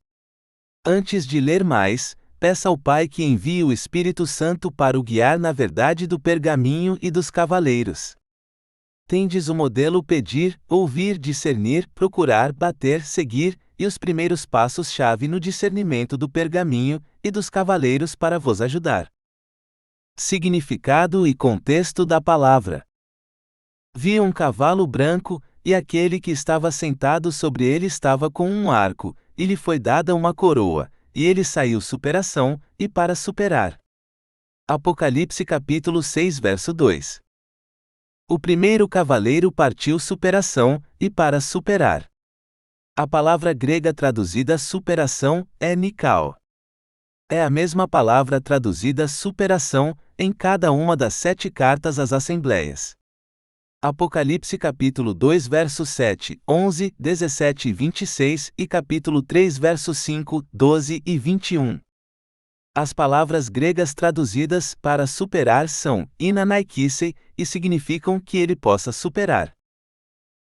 Antes de ler mais, peça ao Pai que envie o Espírito Santo para o guiar na verdade do pergaminho e dos cavaleiros. Tendes o modelo pedir, ouvir, discernir, procurar, bater, seguir, e os primeiros passos-chave no discernimento do pergaminho e dos cavaleiros para vos ajudar. Significado e contexto da palavra. Vi um cavalo branco, e aquele que estava sentado sobre ele estava com um arco, e lhe foi dada uma coroa, e ele saiu superação, e para superar. Apocalipse capítulo 6 verso 2. O primeiro cavaleiro partiu superação, e para superar. A palavra grega traduzida superação é nikao. É a mesma palavra traduzida superação, em cada uma das 7 cartas às Assembleias. Apocalipse capítulo 2 versos 7, 11, 17 e 26 e capítulo 3 versos 5, 12 e 21. As palavras gregas traduzidas para superar são inanaikisei e significam que ele possa superar.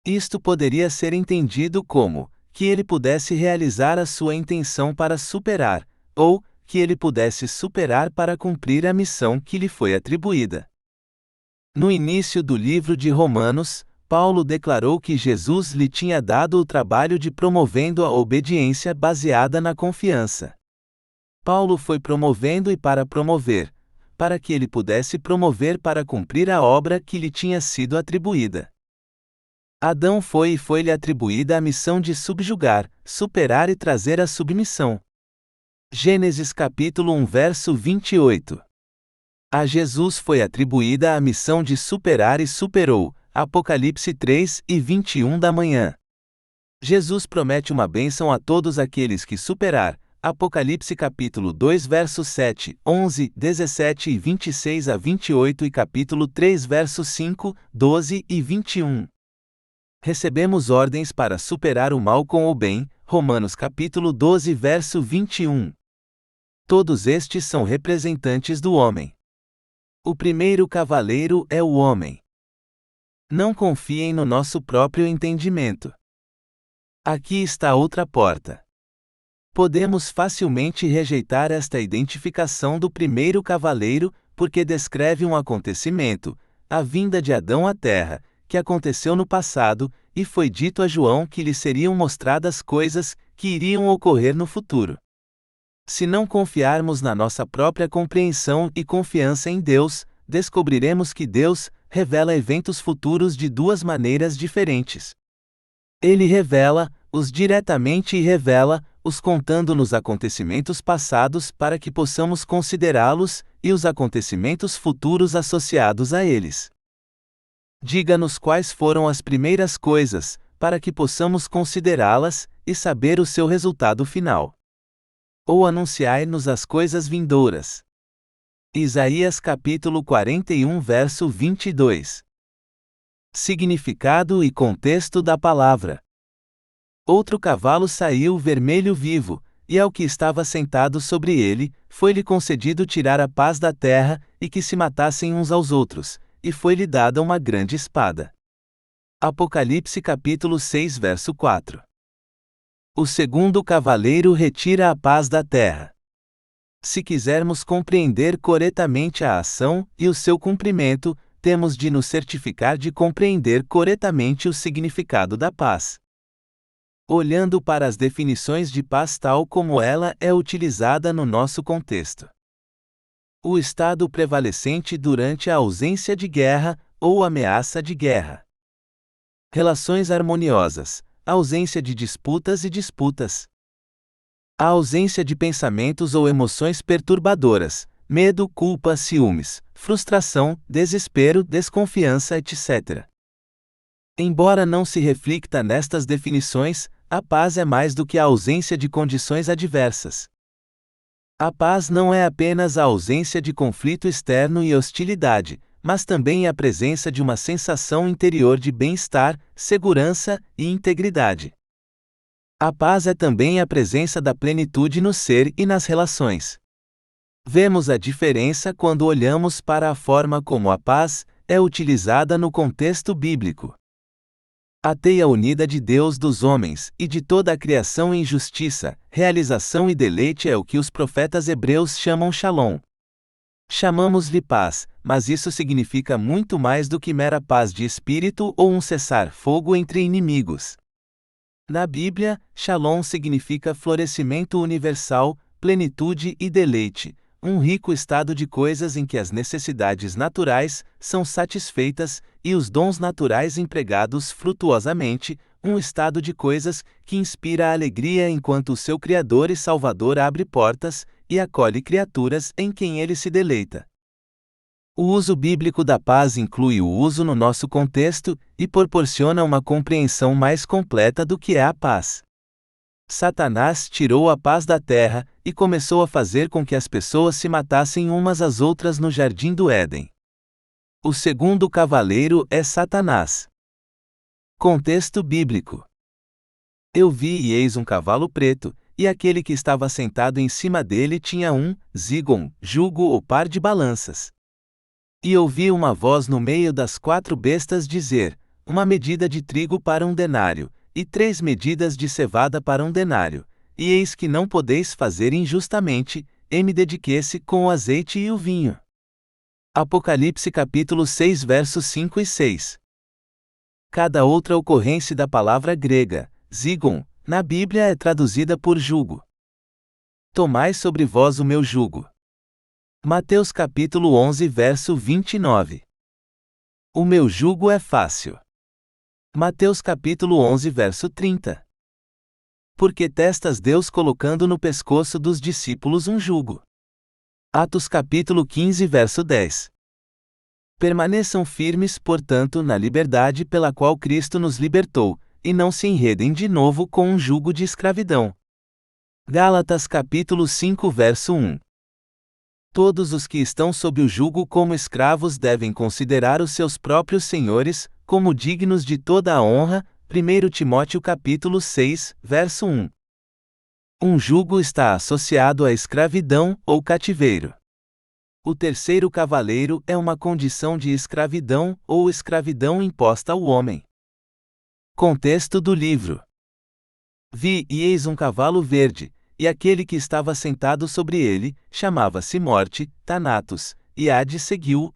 Isto poderia ser entendido como que ele pudesse realizar a sua intenção para superar, ou que ele pudesse superar para cumprir a missão que lhe foi atribuída. No início do livro de Romanos, Paulo declarou que Jesus lhe tinha dado o trabalho de promovendo a obediência baseada na confiança. Paulo foi promovendo e para promover, para que ele pudesse promover para cumprir a obra que lhe tinha sido atribuída. Adão foi e foi-lhe atribuída a missão de subjugar, superar e trazer a submissão. Gênesis capítulo 1 verso 28. A Jesus foi atribuída a missão de superar e superou, Apocalipse 3 e 21 da manhã. Jesus promete uma bênção a todos aqueles que superar, Apocalipse capítulo 2 versos 7, 11, 17 e 26 a 28 e capítulo 3 versos 5, 12 e 21. Recebemos ordens para superar o mal com o bem, Romanos capítulo 12 verso 21. Todos estes são representantes do homem. O primeiro cavaleiro é o homem. Não confiem no nosso próprio entendimento. Aqui está outra porta. Podemos facilmente rejeitar esta identificação do primeiro cavaleiro, porque descreve um acontecimento, a vinda de Adão à Terra, que aconteceu no passado, e foi dito a João que lhe seriam mostradas coisas que iriam ocorrer no futuro. Se não confiarmos na nossa própria compreensão e confiança em Deus, descobriremos que Deus revela eventos futuros de duas maneiras diferentes. Ele revela-os diretamente e revela-os contando-nos acontecimentos passados para que possamos considerá-los, e os acontecimentos futuros associados a eles. Diga-nos quais foram as primeiras coisas, para que possamos considerá-las, e saber o seu resultado final. Ou anunciai-nos as coisas vindouras. Isaías capítulo 41 verso 22. Significado e contexto da palavra. Outro cavalo saiu vermelho vivo, e ao que estava sentado sobre ele, foi-lhe concedido tirar a paz da terra, e que se matassem uns aos outros, e foi-lhe dada uma grande espada. Apocalipse capítulo 6 verso 4. O segundo cavaleiro retira a paz da terra. Se quisermos compreender corretamente a ação e o seu cumprimento, temos de nos certificar de compreender corretamente o significado da paz. Olhando para as definições de paz tal como ela é utilizada no nosso contexto. O estado prevalecente durante a ausência de guerra, ou ameaça de guerra. Relações harmoniosas, a ausência de disputas e disputas. A ausência de pensamentos ou emoções perturbadoras, medo, culpa, ciúmes, frustração, desespero, desconfiança, etc. Embora não se reflita nestas definições, a paz é mais do que a ausência de condições adversas. A paz não é apenas a ausência de conflito externo e hostilidade, mas também a presença de uma sensação interior de bem-estar, segurança e integridade. A paz é também a presença da plenitude no ser e nas relações. Vemos a diferença quando olhamos para a forma como a paz é utilizada no contexto bíblico. A teia unida de Deus dos homens e de toda a criação em justiça, realização e deleite é o que os profetas hebreus chamam Shalom. Chamamos-lhe paz, mas isso significa muito mais do que mera paz de espírito ou um cessar-fogo entre inimigos. Na Bíblia, Shalom significa florescimento universal, plenitude e deleite, um rico estado de coisas em que as necessidades naturais são satisfeitas e os dons naturais empregados frutuosamente, um estado de coisas que inspira alegria enquanto o seu Criador e Salvador abre portas e acolhe criaturas em quem ele se deleita. O uso bíblico da paz inclui o uso no nosso contexto e proporciona uma compreensão mais completa do que é a paz. Satanás tirou a paz da terra e começou a fazer com que as pessoas se matassem umas às outras no jardim do Éden. O segundo cavaleiro é Satanás. Contexto bíblico. Eu vi e eis um cavalo preto, e aquele que estava sentado em cima dele tinha um zigon, jugo ou par de balanças. E ouvi uma voz no meio das 4 bestas dizer: uma medida de trigo para 1 denário, e 3 medidas de cevada para 1 denário, e eis que não podeis fazer injustamente, e me dediquesse com o azeite e o vinho. Apocalipse capítulo 6 versos 5 e 6. Cada outra ocorrência da palavra grega, zigon, na Bíblia é traduzida por jugo. Tomai sobre vós o meu jugo. Mateus capítulo 11 verso 29. O meu jugo é fácil. Mateus capítulo 11 verso 30. Porque testas Deus colocando no pescoço dos discípulos um jugo. Atos capítulo 15 verso 10. Permaneçam firmes, portanto, na liberdade pela qual Cristo nos libertou, e não se enredem de novo com um jugo de escravidão. Gálatas capítulo 5 verso 1. Todos os que estão sob o jugo como escravos devem considerar os seus próprios senhores como dignos de toda a honra. 1 Timóteo capítulo 6, verso 1. Um jugo está associado à escravidão ou cativeiro. O terceiro cavaleiro é uma condição de escravidão ou escravidão imposta ao homem. Contexto do livro. Vi e eis um cavalo verde, e aquele que estava sentado sobre ele, chamava-se Morte, Thanatos, e Hades seguiu-o.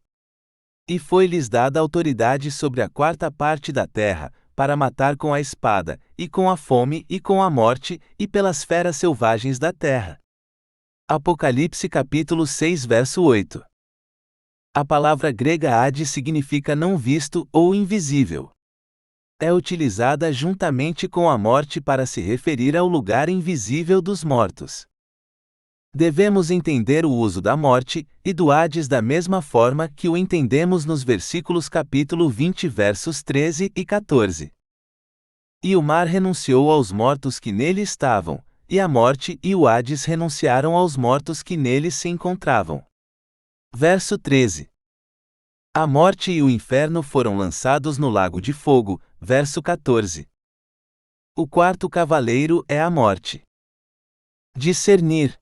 E foi-lhes dada autoridade sobre a quarta parte da terra, para matar com a espada, e com a fome, e com a morte, e pelas feras selvagens da terra. Apocalipse capítulo 6 verso 8. A palavra grega Hades significa não visto ou invisível. É utilizada juntamente com a morte para se referir ao lugar invisível dos mortos. Devemos entender o uso da morte e do Hades da mesma forma que o entendemos nos versículos capítulo 20 versos 13 e 14. E o mar renunciou aos mortos que nele estavam, e a morte e o Hades renunciaram aos mortos que nele se encontravam. Verso 13. A morte e o inferno foram lançados no lago de fogo. Verso 14. O quarto cavaleiro é a morte. Discernir.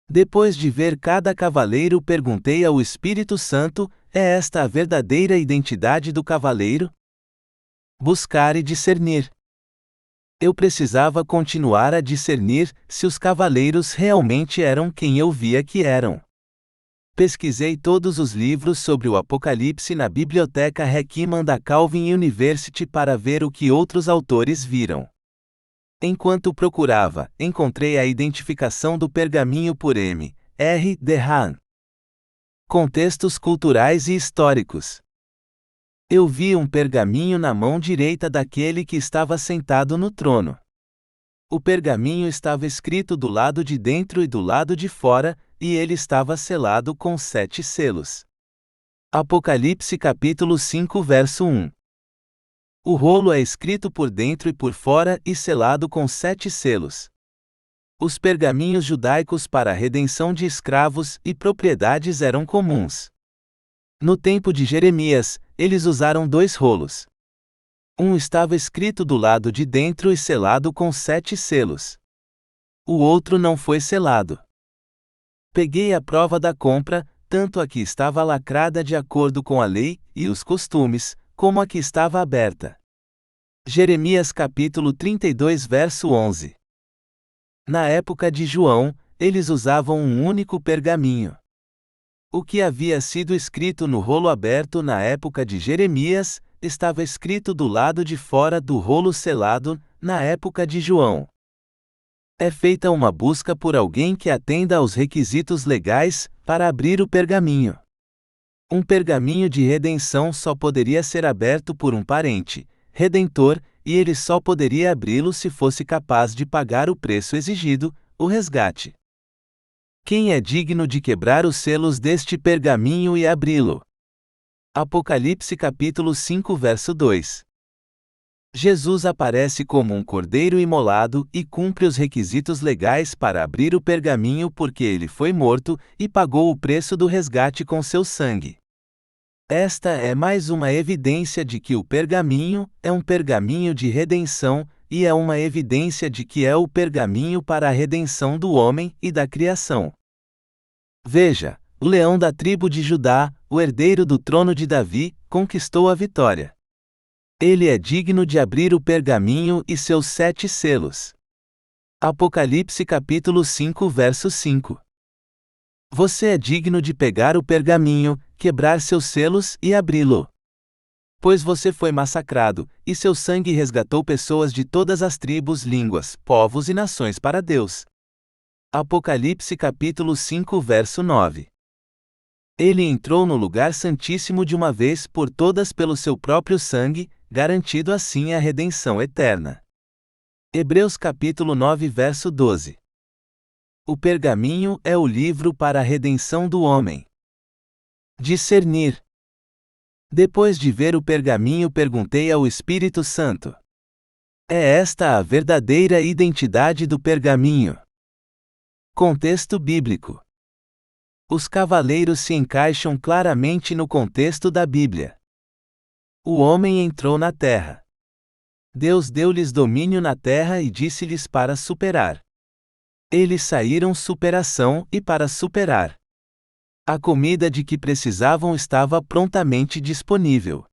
Depois de ver cada cavaleiro, perguntei ao Espírito Santo: é esta a verdadeira identidade do cavaleiro? Buscar e discernir. Eu precisava continuar a discernir se os cavaleiros realmente eram quem eu via que eram. Pesquisei todos os livros sobre o Apocalipse na biblioteca Heckman da Calvin University para ver o que outros autores viram. Enquanto procurava, encontrei a identificação do pergaminho por M. R. Dehaan. Contextos culturais e históricos. Eu vi um pergaminho na mão direita daquele que estava sentado no trono. O pergaminho estava escrito do lado de dentro e do lado de fora, e ele estava selado com 7 selos. Apocalipse capítulo 5 verso 1. O rolo é escrito por dentro e por fora e selado com 7 selos. Os pergaminhos judaicos para a redenção de escravos e propriedades eram comuns. No tempo de Jeremias, eles usaram 2 rolos. Um estava escrito do lado de dentro e selado com 7 selos. O outro não foi selado. Peguei a prova da compra, tanto a que estava lacrada de acordo com a lei e os costumes, como a que estava aberta. Jeremias capítulo 32 verso 11. Na época de João, eles usavam um único pergaminho. O que havia sido escrito no rolo aberto na época de Jeremias, estava escrito do lado de fora do rolo selado, na época de João. É feita uma busca por alguém que atenda aos requisitos legais para abrir o pergaminho. Um pergaminho de redenção só poderia ser aberto por um parente, redentor, e ele só poderia abri-lo se fosse capaz de pagar o preço exigido, o resgate. Quem é digno de quebrar os selos deste pergaminho e abri-lo? Apocalipse capítulo 5 verso 2. Jesus aparece como um cordeiro imolado e cumpre os requisitos legais para abrir o pergaminho porque ele foi morto e pagou o preço do resgate com seu sangue. Esta é mais uma evidência de que o pergaminho é um pergaminho de redenção, e é uma evidência de que é o pergaminho para a redenção do homem e da criação. Veja, o leão da tribo de Judá, o herdeiro do trono de Davi, conquistou a vitória. Ele é digno de abrir o pergaminho e seus 7 selos. Apocalipse capítulo 5 verso 5. Você é digno de pegar o pergaminho, quebrar seus selos e abri-lo. Pois você foi massacrado, e seu sangue resgatou pessoas de todas as tribos, línguas, povos e nações para Deus. Apocalipse capítulo 5 verso 9. Ele entrou no lugar santíssimo de uma vez por todas pelo seu próprio sangue, garantindo assim a redenção eterna. Hebreus capítulo 9 verso 12. O pergaminho é o livro para a redenção do homem. Discernir. Depois de ver o pergaminho, perguntei ao Espírito Santo: é esta a verdadeira identidade do pergaminho? Contexto bíblico. Os cavaleiros se encaixam claramente no contexto da Bíblia. O homem entrou na terra. Deus deu-lhes domínio na terra e disse-lhes para superar. Eles saíram superação e para superar. A comida de que precisavam estava prontamente disponível.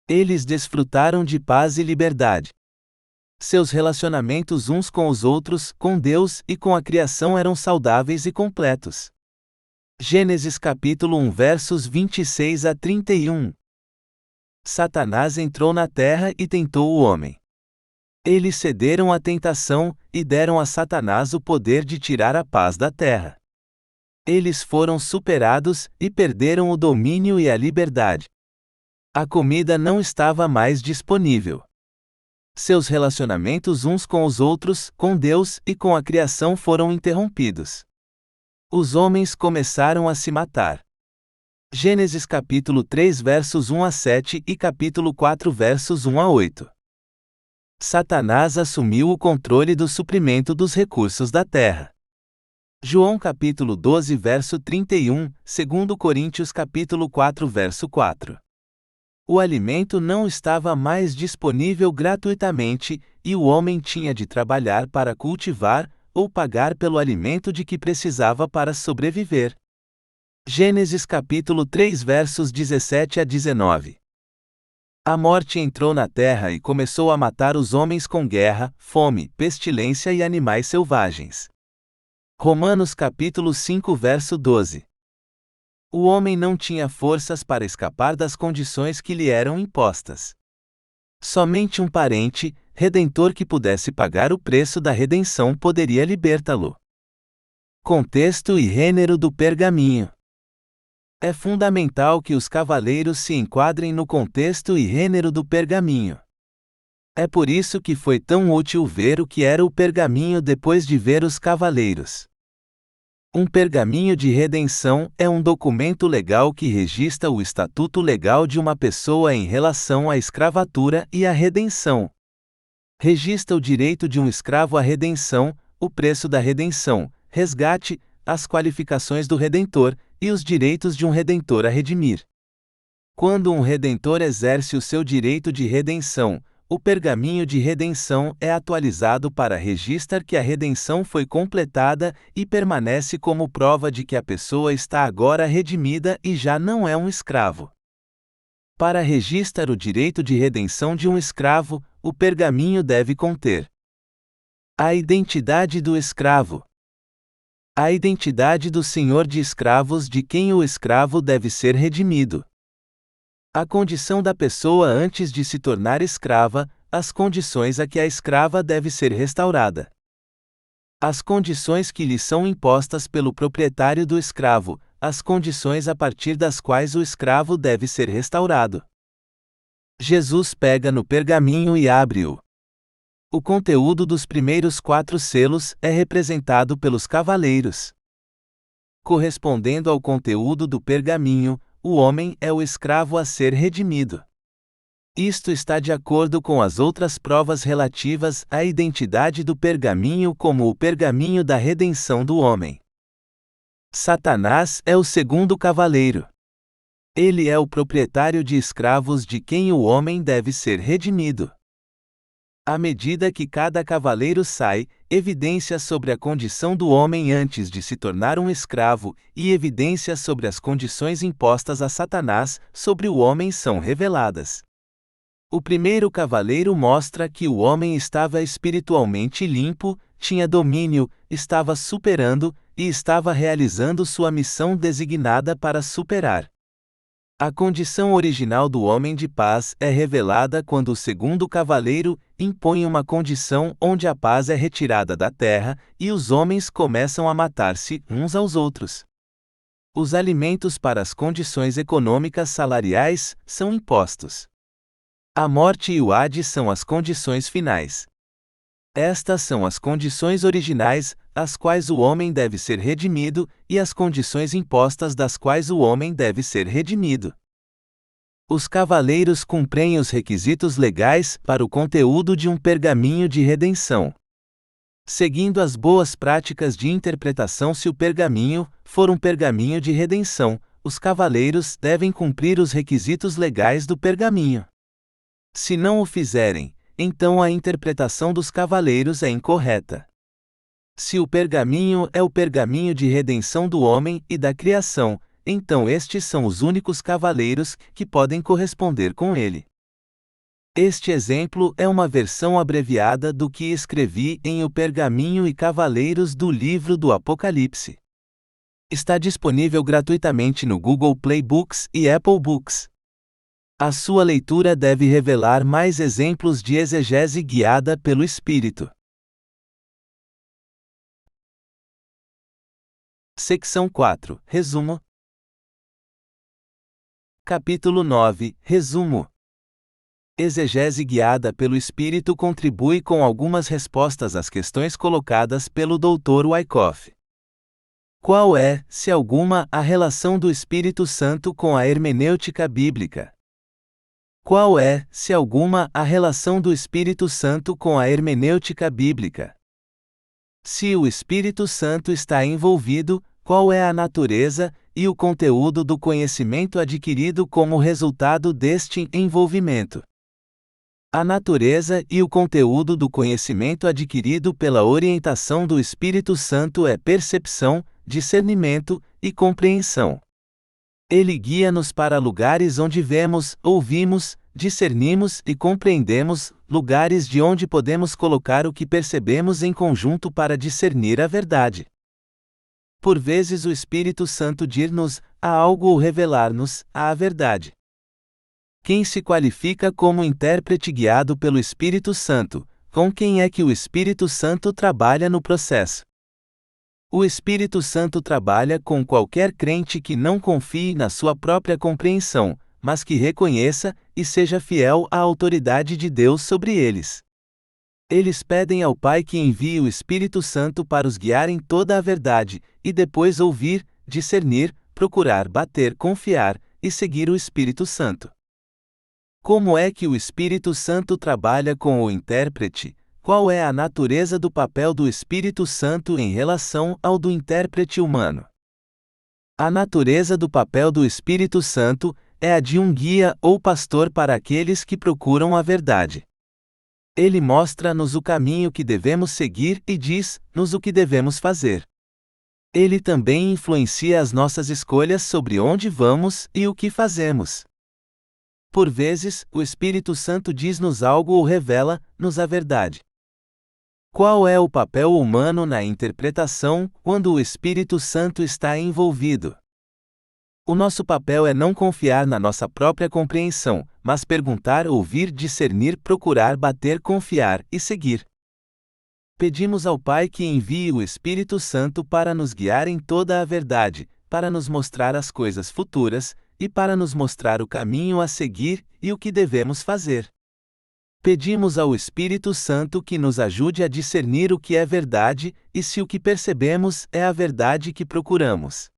Eles desfrutaram de paz e liberdade. Seus relacionamentos uns com os outros, com Deus e com a criação eram saudáveis e completos. Gênesis capítulo 1 versos 26 a 31. Satanás entrou na terra e tentou o homem. Eles cederam à tentação e deram a Satanás o poder de tirar a paz da terra. Eles foram superados e perderam o domínio e a liberdade. A comida não estava mais disponível. Seus relacionamentos uns com os outros, com Deus e com a criação foram interrompidos. Os homens começaram a se matar. Gênesis capítulo 3 versos 1 a 7 e capítulo 4 versos 1 a 8. Satanás assumiu o controle do suprimento dos recursos da terra. João capítulo 12 verso 31, 2 Coríntios capítulo 4 verso 4. O alimento não estava mais disponível gratuitamente, e o homem tinha de trabalhar para cultivar, ou pagar pelo alimento de que precisava para sobreviver. Gênesis capítulo 3 versos 17 a 19. A morte entrou na terra e começou a matar os homens com guerra, fome, pestilência e animais selvagens. Romanos capítulo 5 verso 12. O homem não tinha forças para escapar das condições que lhe eram impostas. Somente um parente, redentor que pudesse pagar o preço da redenção poderia libertá-lo. Contexto e gênero do pergaminho. É fundamental que os cavaleiros se enquadrem no contexto e gênero do pergaminho. É por isso que foi tão útil ver o que era o pergaminho depois de ver os cavaleiros. Um pergaminho de redenção é um documento legal que registra o estatuto legal de uma pessoa em relação à escravatura e à redenção. Registra o direito de um escravo à redenção, o preço da redenção, resgate, as qualificações do redentor e os direitos de um redentor a redimir. Quando um redentor exerce o seu direito de redenção, o pergaminho de redenção é atualizado para registrar que a redenção foi completada e permanece como prova de que a pessoa está agora redimida e já não é um escravo. Para registrar o direito de redenção de um escravo, o pergaminho deve conter a identidade do escravo, a identidade do senhor de escravos de quem o escravo deve ser redimido, a condição da pessoa antes de se tornar escrava, as condições a que a escrava deve ser restaurada, as condições que lhe são impostas pelo proprietário do escravo, as condições a partir das quais o escravo deve ser restaurado. Jesus pega no pergaminho e abre-o. O conteúdo dos primeiros 4 selos é representado pelos cavaleiros. Correspondendo ao conteúdo do pergaminho, o homem é o escravo a ser redimido. Isto está de acordo com as outras provas relativas à identidade do pergaminho como o pergaminho da redenção do homem. Satanás é o segundo cavaleiro. Ele é o proprietário de escravos de quem o homem deve ser redimido. À medida que cada cavaleiro sai, evidências sobre a condição do homem antes de se tornar um escravo e evidências sobre as condições impostas a Satanás sobre o homem são reveladas. O primeiro cavaleiro mostra que o homem estava espiritualmente limpo, tinha domínio, estava superando e estava realizando sua missão designada para superar. A condição original do homem de paz é revelada quando o segundo cavaleiro impõe uma condição onde a paz é retirada da terra e os homens começam a matar-se uns aos outros. Os alimentos para as condições econômicas salariais são impostos. A morte e o Hades são as condições finais. Estas são as condições originais, às quais o homem deve ser redimido, e as condições impostas das quais o homem deve ser redimido. Os cavaleiros cumprem os requisitos legais para o conteúdo de um pergaminho de redenção. Seguindo as boas práticas de interpretação, se o pergaminho for um pergaminho de redenção, os cavaleiros devem cumprir os requisitos legais do pergaminho. Se não o fizerem, então a interpretação dos cavaleiros é incorreta. Se o pergaminho é o pergaminho de redenção do homem e da criação, então estes são os únicos cavaleiros que podem corresponder com ele. Este exemplo é uma versão abreviada do que escrevi em O Pergaminho e Cavaleiros do Livro do Apocalipse. Está disponível gratuitamente no Google Play Books e Apple Books. A sua leitura deve revelar mais exemplos de exegese guiada pelo Espírito. Seção 4. Resumo. Capítulo 9. Resumo. Exegese guiada pelo Espírito contribui com algumas respostas às questões colocadas pelo Dr. Wyckoff. Qual é, se alguma, a relação do Espírito Santo com a hermenêutica bíblica? Qual é, se alguma, a relação do Espírito Santo com a hermenêutica bíblica? Se o Espírito Santo está envolvido, qual é a natureza e o conteúdo do conhecimento adquirido como resultado deste envolvimento? A natureza e o conteúdo do conhecimento adquirido pela orientação do Espírito Santo é percepção, discernimento e compreensão. Ele guia-nos para lugares onde vemos, ouvimos, discernimos e compreendemos, lugares de onde podemos colocar o que percebemos em conjunto para discernir a verdade. Por vezes o Espírito Santo dir-nos a algo ou revelar-nos a verdade. Quem se qualifica como intérprete guiado pelo Espírito Santo? Com quem é que o Espírito Santo trabalha no processo? O Espírito Santo trabalha com qualquer crente que não confie na sua própria compreensão, mas que reconheça e seja fiel à autoridade de Deus sobre eles. Eles pedem ao Pai que envie o Espírito Santo para os guiar em toda a verdade, e depois ouvir, discernir, procurar bater, confiar e seguir o Espírito Santo. Como é que o Espírito Santo trabalha com o intérprete? Qual é a natureza do papel do Espírito Santo em relação ao do intérprete humano? A natureza do papel do Espírito Santo é a de um guia ou pastor para aqueles que procuram a verdade. Ele mostra-nos o caminho que devemos seguir e diz-nos o que devemos fazer. Ele também influencia as nossas escolhas sobre onde vamos e o que fazemos. Por vezes, o Espírito Santo diz-nos algo ou revela-nos a verdade. Qual é o papel humano na interpretação quando o Espírito Santo está envolvido? O nosso papel é não confiar na nossa própria compreensão, mas perguntar, ouvir, discernir, procurar, bater, confiar e seguir. Pedimos ao Pai que envie o Espírito Santo para nos guiar em toda a verdade, para nos mostrar as coisas futuras, e para nos mostrar o caminho a seguir e o que devemos fazer. Pedimos ao Espírito Santo que nos ajude a discernir o que é verdade e se o que percebemos é a verdade que procuramos.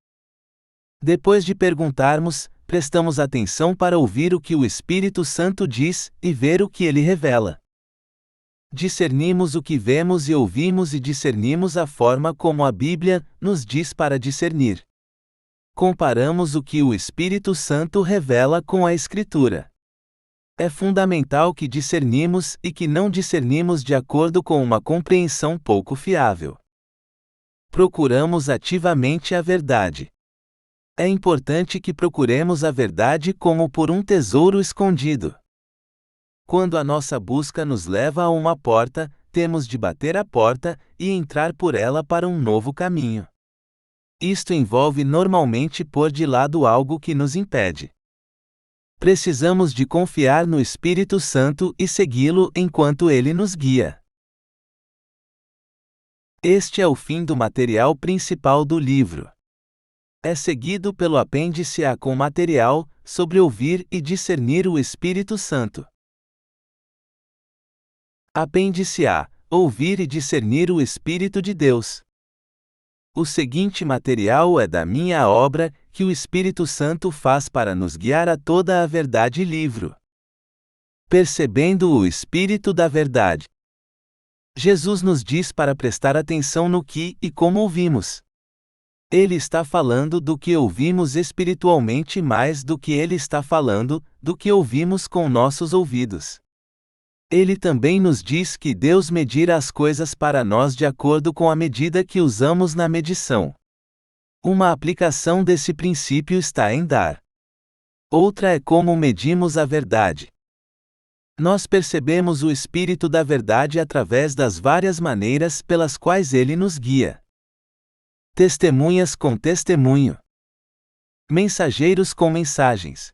Depois de perguntarmos, prestamos atenção para ouvir o que o Espírito Santo diz e ver o que ele revela. Discernimos o que vemos e ouvimos e discernimos a forma como a Bíblia nos diz para discernir. Comparamos o que o Espírito Santo revela com a Escritura. É fundamental que discernimos e que não discernimos de acordo com uma compreensão pouco fiável. Procuramos ativamente a verdade. É importante que procuremos a verdade como por um tesouro escondido. Quando a nossa busca nos leva a uma porta, temos de bater a porta e entrar por ela para um novo caminho. Isto envolve normalmente pôr de lado algo que nos impede. Precisamos de confiar no Espírito Santo e segui-lo enquanto ele nos guia. Este é o fim do material principal do livro. É seguido pelo apêndice A com material sobre ouvir e discernir o Espírito Santo. Apêndice A: Ouvir e discernir o Espírito de Deus. O seguinte material é da minha obra, que o Espírito Santo faz para nos guiar a toda a verdade. Livro Percebendo o Espírito da Verdade. Jesus nos diz para prestar atenção no que e como ouvimos. Ele está falando do que ouvimos espiritualmente mais do que ele está falando do que ouvimos com nossos ouvidos. Ele também nos diz que Deus medirá as coisas para nós de acordo com a medida que usamos na medição. Uma aplicação desse princípio está em dar. Outra é como medimos a verdade. Nós percebemos o Espírito da Verdade através das várias maneiras pelas quais ele nos guia. Testemunhas com testemunho. Mensageiros com mensagens.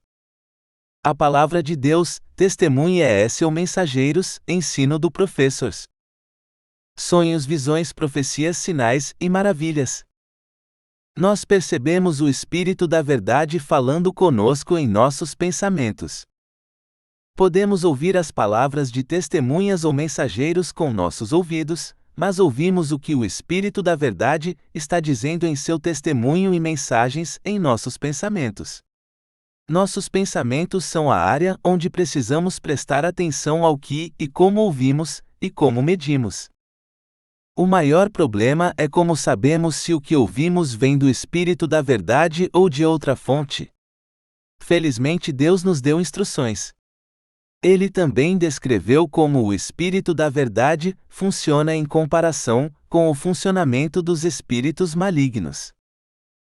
A palavra de Deus, testemunha é seu mensageiros, ensino do professors. Sonhos, visões, profecias, sinais e maravilhas. Nós percebemos o Espírito da Verdade falando conosco em nossos pensamentos. Podemos ouvir as palavras de testemunhas ou mensageiros com nossos ouvidos, mas ouvimos o que o Espírito da Verdade está dizendo em seu testemunho e mensagens em nossos pensamentos. Nossos pensamentos são a área onde precisamos prestar atenção ao que e como ouvimos e como medimos. O maior problema é como sabemos se o que ouvimos vem do Espírito da Verdade ou de outra fonte. Felizmente Deus nos deu instruções. Ele também descreveu como o Espírito da Verdade funciona em comparação com o funcionamento dos espíritos malignos.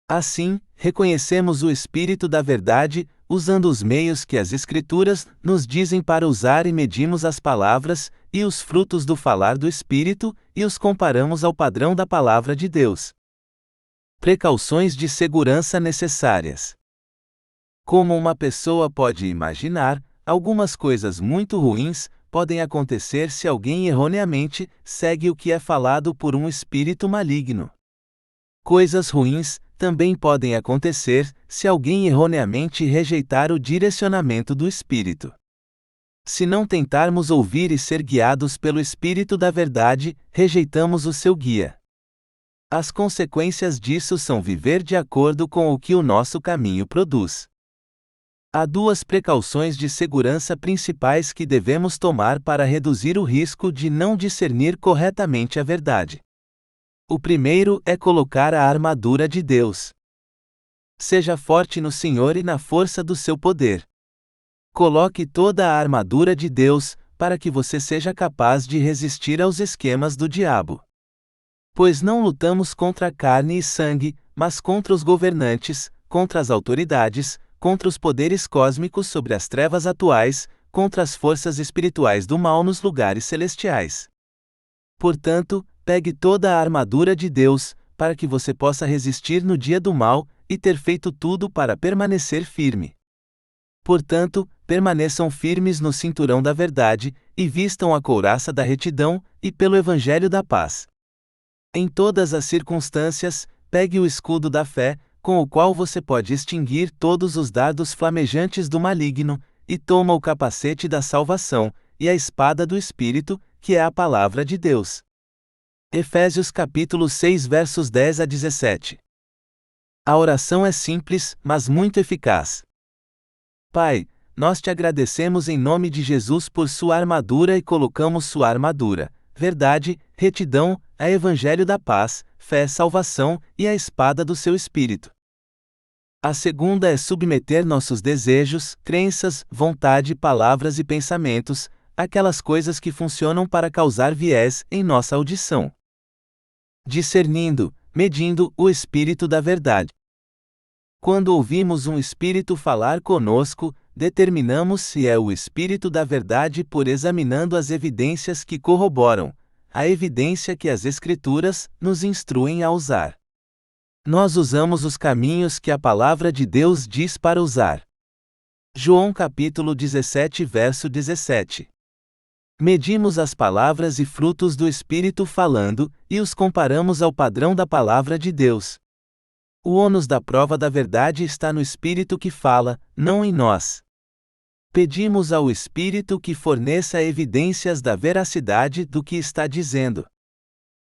Assim, reconhecemos o Espírito da Verdade usando os meios que as Escrituras nos dizem para usar e medimos as palavras e os frutos do falar do Espírito e os comparamos ao padrão da Palavra de Deus. Precauções de segurança necessárias. Como uma pessoa pode imaginar, algumas coisas muito ruins podem acontecer se alguém erroneamente segue o que é falado por um espírito maligno. Coisas ruins também podem acontecer se alguém erroneamente rejeitar o direcionamento do Espírito. Se não tentarmos ouvir e ser guiados pelo Espírito da Verdade, rejeitamos o seu guia. As consequências disso são viver de acordo com o que o nosso caminho produz. Há duas precauções de segurança principais que devemos tomar para reduzir o risco de não discernir corretamente a verdade. O primeiro é colocar a armadura de Deus. Seja forte no Senhor e na força do seu poder. Coloque toda a armadura de Deus, para que você seja capaz de resistir aos esquemas do diabo. Pois não lutamos contra carne e sangue, mas contra os governantes, contra as autoridades, contra os poderes cósmicos sobre as trevas atuais, contra as forças espirituais do mal nos lugares celestiais. Portanto, pegue toda a armadura de Deus, para que você possa resistir no dia do mal, e ter feito tudo para permanecer firme. Portanto, permaneçam firmes no cinturão da verdade, e vistam a couraça da retidão, e pelo Evangelho da paz. Em todas as circunstâncias, pegue o escudo da fé, com o qual você pode extinguir todos os dardos flamejantes do maligno, e toma o capacete da salvação, e a espada do Espírito, que é a palavra de Deus. Efésios capítulo 6 versos 10 a 17. A oração é simples, mas muito eficaz. Pai, nós te agradecemos em nome de Jesus por sua armadura e colocamos sua armadura, verdade, retidão, a evangelho da paz, fé, salvação e a espada do seu Espírito. A segunda é submeter nossos desejos, crenças, vontade, palavras e pensamentos, aquelas coisas que funcionam para causar viés em nossa audição. Discernindo, medindo o Espírito da Verdade. Quando ouvimos um Espírito falar conosco, determinamos se é o Espírito da Verdade por examinando as evidências que corroboram, a evidência que as Escrituras nos instruem a usar. Nós usamos os caminhos que a Palavra de Deus diz para usar. João capítulo 17 verso 17. Medimos as palavras e frutos do Espírito falando, e os comparamos ao padrão da Palavra de Deus. O ônus da prova da verdade está no Espírito que fala, não em nós. Pedimos ao Espírito que forneça evidências da veracidade do que está dizendo.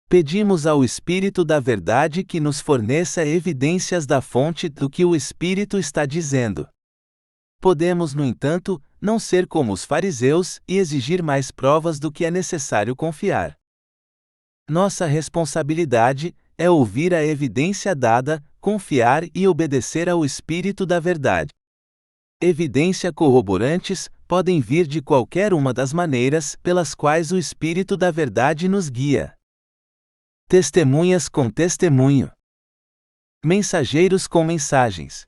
Pedimos ao Espírito da Verdade que nos forneça evidências da fonte do que o Espírito está dizendo. Podemos, no entanto, não ser como os fariseus e exigir mais provas do que é necessário confiar. Nossa responsabilidade é ouvir a evidência dada, confiar e obedecer ao Espírito da Verdade. Evidência corroborantes podem vir de qualquer uma das maneiras pelas quais o Espírito da Verdade nos guia. Testemunhas com testemunho. Mensageiros com mensagens.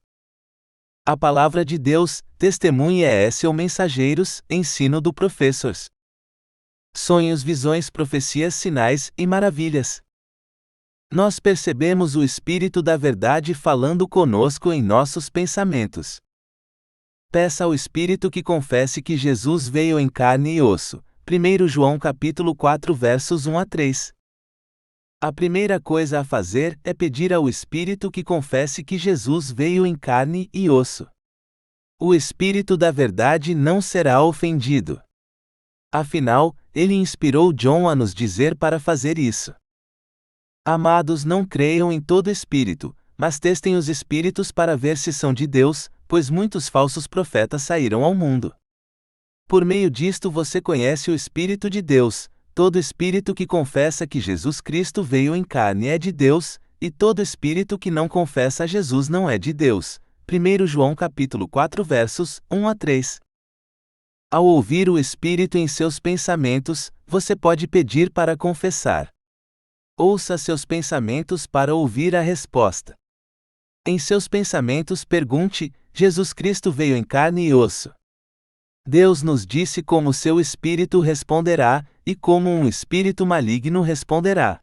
A palavra de Deus, testemunha ou mensageiros, ensino do professors. Sonhos, visões, profecias, sinais e maravilhas. Nós percebemos o Espírito da Verdade falando conosco em nossos pensamentos. Peça ao Espírito que confesse que Jesus veio em carne e osso. 1 João capítulo 4 versos 1 a 3. A primeira coisa a fazer é pedir ao Espírito que confesse que Jesus veio em carne e osso. O Espírito da Verdade não será ofendido. Afinal, ele inspirou John a nos dizer para fazer isso. Amados, não creiam em todo espírito, mas testem os espíritos para ver se são de Deus, pois muitos falsos profetas saíram ao mundo. Por meio disto você conhece o Espírito de Deus. Todo espírito que confessa que Jesus Cristo veio em carne é de Deus, e todo espírito que não confessa a Jesus não é de Deus. 1 João capítulo 4 versos 1 a 3. Ao ouvir o Espírito em seus pensamentos, você pode pedir para confessar. Ouça seus pensamentos para ouvir a resposta. Em seus pensamentos pergunte: Jesus Cristo veio em carne e osso? Deus nos disse como seu espírito responderá, e como um espírito maligno responderá.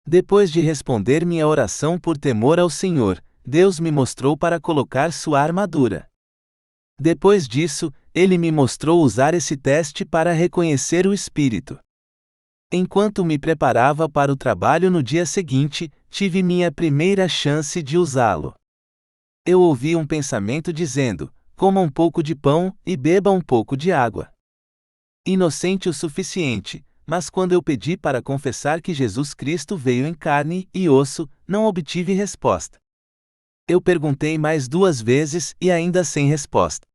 Depois de responder minha oração por temor ao Senhor, Deus me mostrou para colocar sua armadura. Depois disso, ele me mostrou usar esse teste para reconhecer o Espírito. Enquanto me preparava para o trabalho no dia seguinte, tive minha primeira chance de usá-lo. Eu ouvi um pensamento dizendo: coma um pouco de pão e beba um pouco de água. Inocente o suficiente, mas quando eu pedi para confessar que Jesus Cristo veio em carne e osso, não obtive resposta. Eu perguntei mais 2 vezes e ainda sem resposta.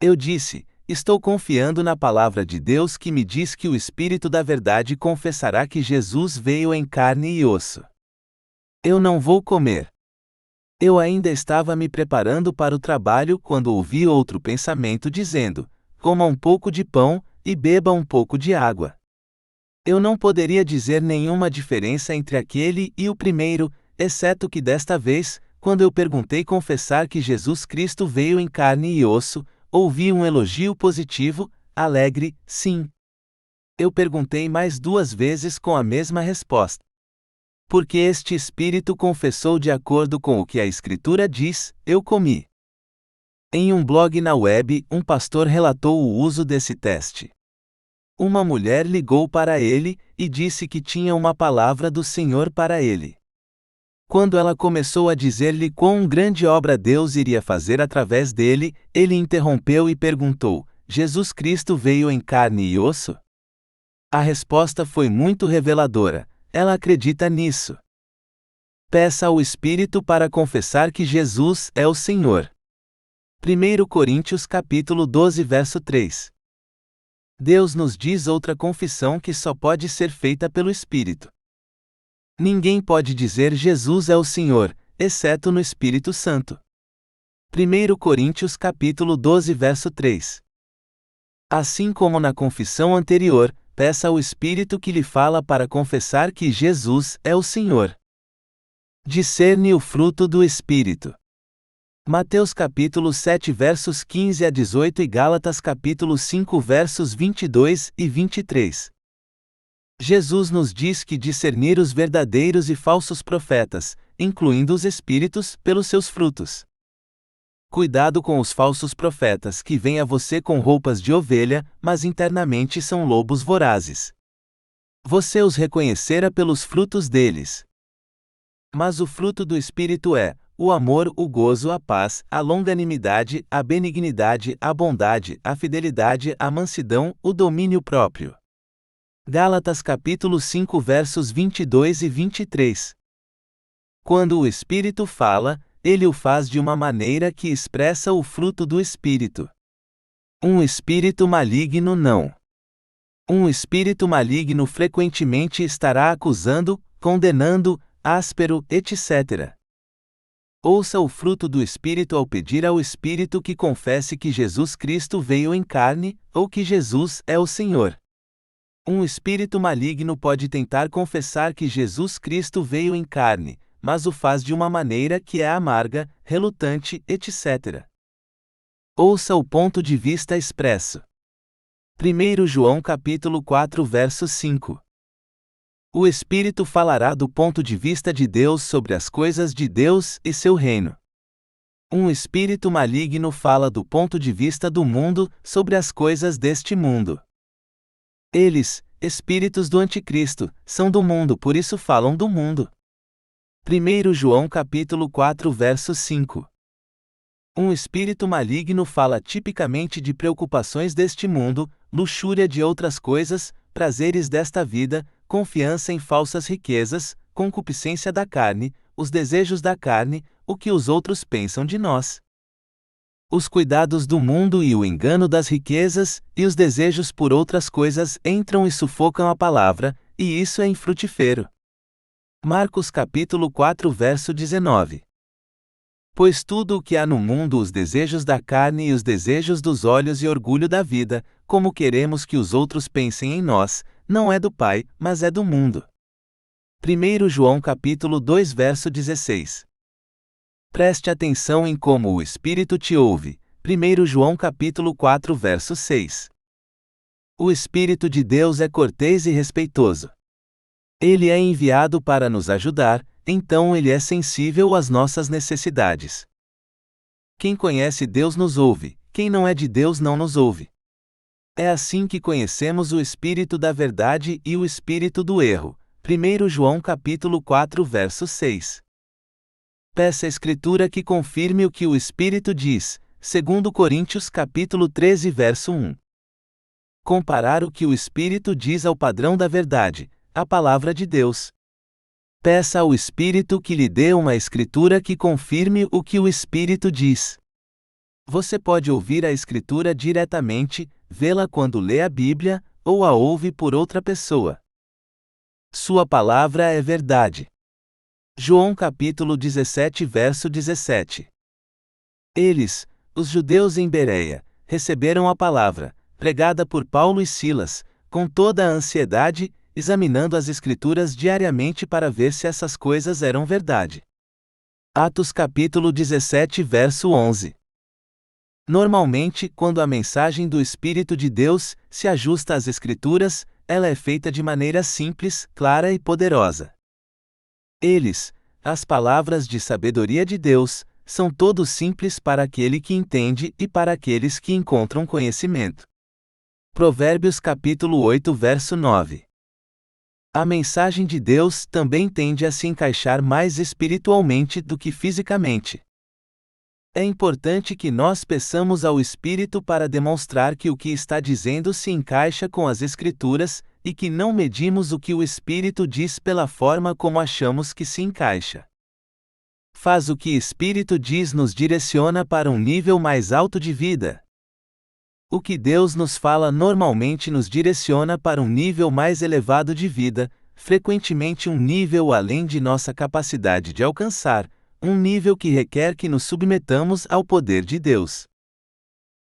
Eu disse: estou confiando na palavra de Deus que me diz que o Espírito da Verdade confessará que Jesus veio em carne e osso. Eu não vou comer. Eu ainda estava me preparando para o trabalho quando ouvi outro pensamento dizendo: coma um pouco de pão e beba um pouco de água. Eu não poderia dizer nenhuma diferença entre aquele e o primeiro, exceto que desta vez, quando eu perguntei confessar que Jesus Cristo veio em carne e osso, ouvi um elogio positivo, alegre, sim. Eu perguntei mais 2 vezes com a mesma resposta. Porque este espírito confessou de acordo com o que a Escritura diz, eu comi. Em um blog na web, um pastor relatou o uso desse teste. Uma mulher ligou para ele e disse que tinha uma palavra do Senhor para ele. Quando ela começou a dizer-lhe quão grande obra Deus iria fazer através dele, ele interrompeu e perguntou: Jesus Cristo veio em carne e osso? A resposta foi muito reveladora: ela acredita nisso. Peça ao Espírito para confessar que Jesus é o Senhor. 1 Coríntios capítulo 12 verso 3. Deus nos diz outra confissão que só pode ser feita pelo Espírito. Ninguém pode dizer Jesus é o Senhor, exceto no Espírito Santo. 1 Coríntios capítulo 12 verso 3. Assim como na confissão anterior, peça ao Espírito que lhe fala para confessar que Jesus é o Senhor. Discerne o fruto do Espírito. Mateus capítulo 7 versos 15 a 18 e Gálatas capítulo 5 versos 22 e 23. Jesus nos diz que discernir os verdadeiros e falsos profetas, incluindo os espíritos, pelos seus frutos. Cuidado com os falsos profetas que vêm a você com roupas de ovelha, mas internamente são lobos vorazes. Você os reconhecerá pelos frutos deles. Mas o fruto do Espírito é o amor, o gozo, a paz, a longanimidade, a benignidade, a bondade, a fidelidade, a mansidão, o domínio próprio. Gálatas capítulo 5 versos 22 e 23. Quando o Espírito fala, ele o faz de uma maneira que expressa o fruto do Espírito. Um espírito maligno não. Um espírito maligno frequentemente estará acusando, condenando, áspero, etc. Ouça o fruto do Espírito ao pedir ao Espírito que confesse que Jesus Cristo veio em carne, ou que Jesus é o Senhor. Um espírito maligno pode tentar confessar que Jesus Cristo veio em carne, mas o faz de uma maneira que é amarga, relutante, etc. Ouça o ponto de vista expresso. 1 João capítulo 4 verso 5. O Espírito falará do ponto de vista de Deus sobre as coisas de Deus e seu reino. Um espírito maligno fala do ponto de vista do mundo sobre as coisas deste mundo. Eles, espíritos do Anticristo, são do mundo, por isso falam do mundo. 1 João capítulo 4 verso 5. Um espírito maligno fala tipicamente de preocupações deste mundo, luxúria de outras coisas, prazeres desta vida, confiança em falsas riquezas, concupiscência da carne, os desejos da carne, o que os outros pensam de nós. Os cuidados do mundo e o engano das riquezas, e os desejos por outras coisas entram e sufocam a palavra, e isso é infrutífero. Marcos capítulo 4 verso 19. Pois tudo o que há no mundo, os desejos da carne e os desejos dos olhos e orgulho da vida, como queremos que os outros pensem em nós, não é do Pai, mas é do mundo. 1 João capítulo 2 verso 16. Preste atenção em como o Espírito te ouve. 1 João capítulo 4 verso 6. O Espírito de Deus é cortês e respeitoso. Ele é enviado para nos ajudar, então ele é sensível às nossas necessidades. Quem conhece Deus nos ouve, quem não é de Deus não nos ouve. É assim que conhecemos o Espírito da verdade e o Espírito do erro. 1 João capítulo 4 verso 6. Peça a Escritura que confirme o que o Espírito diz. 2 Coríntios capítulo 13 verso 1. Comparar o que o Espírito diz ao padrão da verdade, a palavra de Deus. Peça ao Espírito que lhe dê uma Escritura que confirme o que o Espírito diz. Você pode ouvir a Escritura diretamente, vê-la quando lê a Bíblia, ou a ouve por outra pessoa. Sua palavra é verdade. João capítulo 17 verso 17. Eles, os judeus em Bereia, receberam a palavra, pregada por Paulo e Silas, com toda a ansiedade, examinando as Escrituras diariamente para ver se essas coisas eram verdade. Atos capítulo 17 verso 11. Normalmente, quando a mensagem do Espírito de Deus se ajusta às Escrituras, ela é feita de maneira simples, clara e poderosa. Eles, as palavras de sabedoria de Deus, são todos simples para aquele que entende e para aqueles que encontram conhecimento. Provérbios capítulo 8 verso 9. A mensagem de Deus também tende a se encaixar mais espiritualmente do que fisicamente. É importante que nós peçamos ao Espírito para demonstrar que o que está dizendo se encaixa com as Escrituras, e que não medimos o que o Espírito diz pela forma como achamos que se encaixa. Faz o que o Espírito diz nos direciona para um nível mais alto de vida. O que Deus nos fala normalmente nos direciona para um nível mais elevado de vida, frequentemente um nível além de nossa capacidade de alcançar, um nível que requer que nos submetamos ao poder de Deus.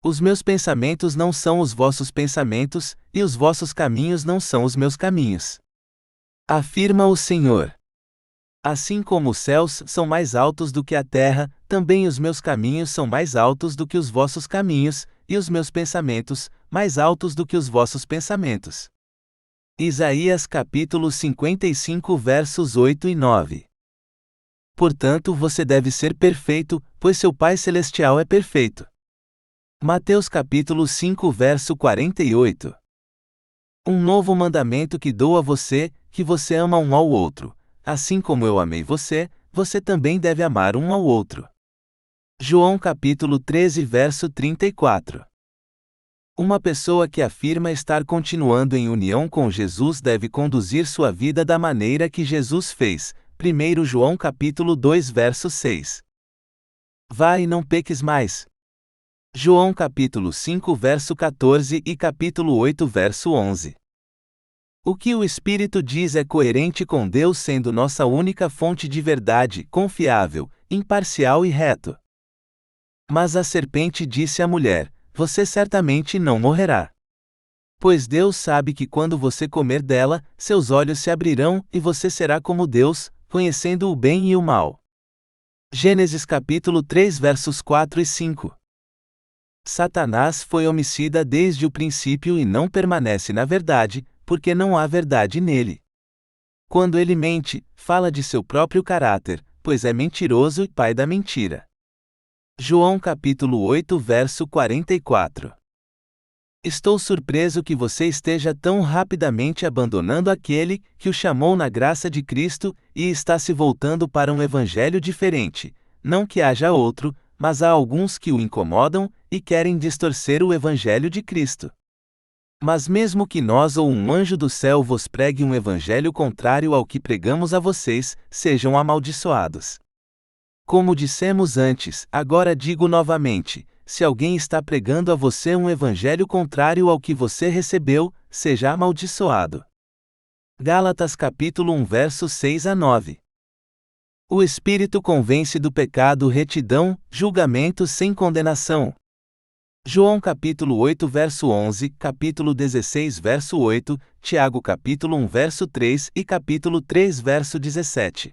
Os meus pensamentos não são os vossos pensamentos, e os vossos caminhos não são os meus caminhos. Afirma o Senhor. Assim como os céus são mais altos do que a terra, também os meus caminhos são mais altos do que os vossos caminhos, e os meus pensamentos, mais altos do que os vossos pensamentos. Isaías capítulo 55 versos 8 e 9. Portanto você deve ser perfeito, pois seu Pai Celestial é perfeito. Mateus capítulo 5 verso 48. Um novo mandamento que dou a você, que você ama um ao outro. Assim como eu amei você, você também deve amar um ao outro. João capítulo 13 verso 34. Uma pessoa que afirma estar continuando em união com Jesus deve conduzir sua vida da maneira que Jesus fez. 1 João capítulo 2 verso 6. Vá e não peques mais. João capítulo 5 verso 14 e capítulo 8 verso 11. O que o Espírito diz é coerente com Deus sendo nossa única fonte de verdade, confiável, imparcial e reto. Mas a serpente disse à mulher: Você certamente não morrerá. Pois Deus sabe que quando você comer dela, seus olhos se abrirão e você será como Deus, conhecendo o bem e o mal. Gênesis capítulo 3 versos 4 e 5. Satanás foi homicida desde o princípio e não permanece na verdade, porque não há verdade nele. Quando ele mente, fala de seu próprio caráter, pois é mentiroso e pai da mentira. João capítulo 8 verso 44. Estou surpreso que você esteja tão rapidamente abandonando aquele que o chamou na graça de Cristo e está se voltando para um evangelho diferente. Não que haja outro, mas há alguns que o incomodam e querem distorcer o evangelho de Cristo. Mas mesmo que nós ou um anjo do céu vos pregue um evangelho contrário ao que pregamos a vocês, sejam amaldiçoados. Como dissemos antes, agora digo novamente: se alguém está pregando a você um evangelho contrário ao que você recebeu, seja amaldiçoado. Gálatas capítulo 1 versos 6 a 9. O Espírito convence do pecado, retidão, julgamento sem condenação. João capítulo 8 verso 11, capítulo 16 verso 8, Tiago capítulo 1 verso 3 e capítulo 3 verso 17.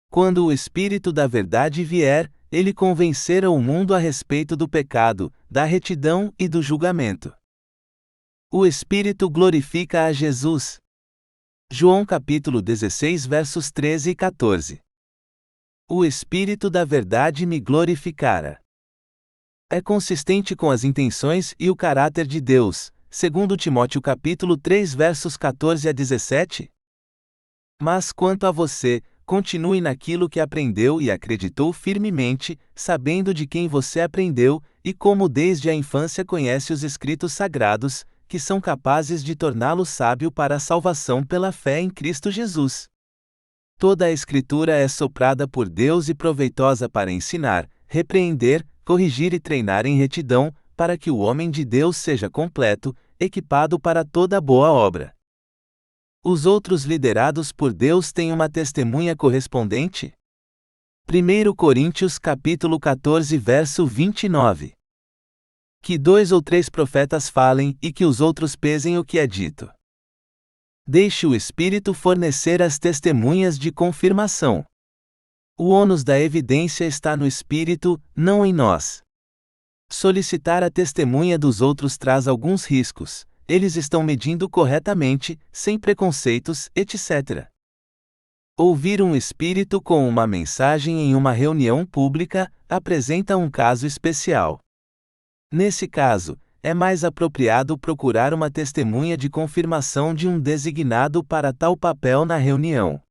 Quando o Espírito da verdade vier, ele convencerá o mundo a respeito do pecado, da retidão e do julgamento. O Espírito glorifica a Jesus. João capítulo 16 versos 13 e 14. O Espírito da verdade me glorificará. É consistente com as intenções e o caráter de Deus, segundo Timóteo capítulo 3 versos 14 a 17. Mas quanto a você, continue naquilo que aprendeu e acreditou firmemente, sabendo de quem você aprendeu, e como desde a infância conhece os Escritos Sagrados, que são capazes de torná-lo sábio para a salvação pela fé em Cristo Jesus. Toda a Escritura é soprada por Deus e proveitosa para ensinar, repreender, corrigir e treinar em retidão, para que o homem de Deus seja completo, equipado para toda boa obra. Os outros liderados por Deus têm uma testemunha correspondente? 1 Coríntios capítulo 14 verso 29. Que 2 ou 3 profetas falem e que os outros pesem o que é dito. Deixe o Espírito fornecer as testemunhas de confirmação. O ônus da evidência está no Espírito, não em nós. Solicitar a testemunha dos outros traz alguns riscos. Eles estão medindo corretamente, sem preconceitos, etc. Ouvir um espírito com uma mensagem em uma reunião pública apresenta um caso especial. Nesse caso, é mais apropriado procurar uma testemunha de confirmação de um designado para tal papel na reunião.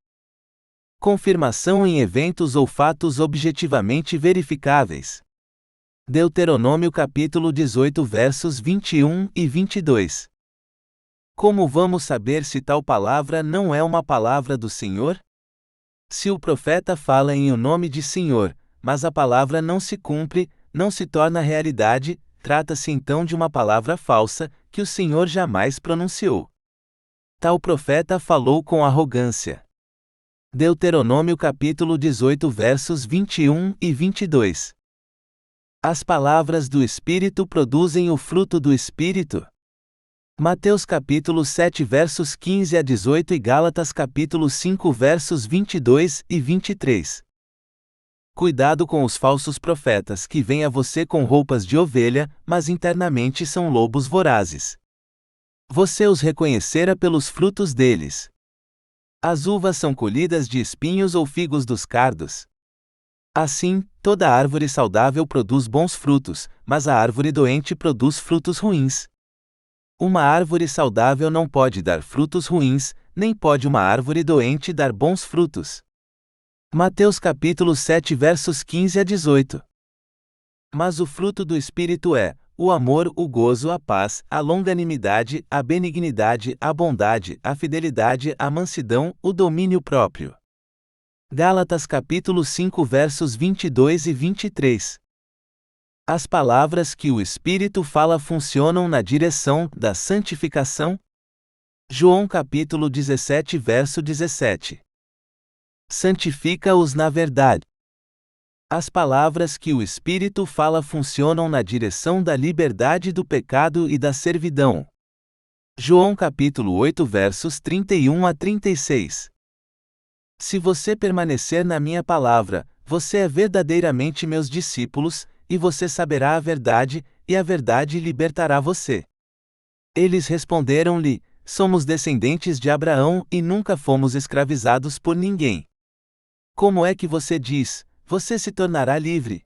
Confirmação em eventos ou fatos objetivamente verificáveis. Deuteronômio capítulo 18 versos 21 e 22. Como vamos saber se tal palavra não é uma palavra do Senhor? Se o profeta fala em o nome de Senhor, mas a palavra não se cumpre, não se torna realidade, trata-se então de uma palavra falsa, que o Senhor jamais pronunciou. Tal profeta falou com arrogância. Deuteronômio capítulo 18 versos 21 e 22. As palavras do Espírito produzem o fruto do Espírito. Mateus capítulo 7 versos 15 a 18 e Gálatas capítulo 5 versos 22 e 23. Cuidado com os falsos profetas que vêm a você com roupas de ovelha, mas internamente são lobos vorazes. Você os reconhecerá pelos frutos deles. As uvas são colhidas de espinhos ou figos dos cardos. Assim, toda árvore saudável produz bons frutos, mas a árvore doente produz frutos ruins. Uma árvore saudável não pode dar frutos ruins, nem pode uma árvore doente dar bons frutos. Mateus capítulo 7 versos 15 a 18. Mas o fruto do Espírito é o amor, o gozo, a paz, a longanimidade, a benignidade, a bondade, a fidelidade, a mansidão, o domínio próprio. Gálatas capítulo 5 versos 22 e 23. As palavras que o Espírito fala funcionam na direção da santificação? João capítulo 17 verso 17. Santifica-os na verdade. As palavras que o Espírito fala funcionam na direção da liberdade do pecado e da servidão. João capítulo 8 versos 31 a 36. Se você permanecer na minha palavra, você é verdadeiramente meus discípulos, e você saberá a verdade, e a verdade libertará você. Eles responderam-lhe: somos descendentes de Abraão e nunca fomos escravizados por ninguém. Como é que você diz: você se tornará livre?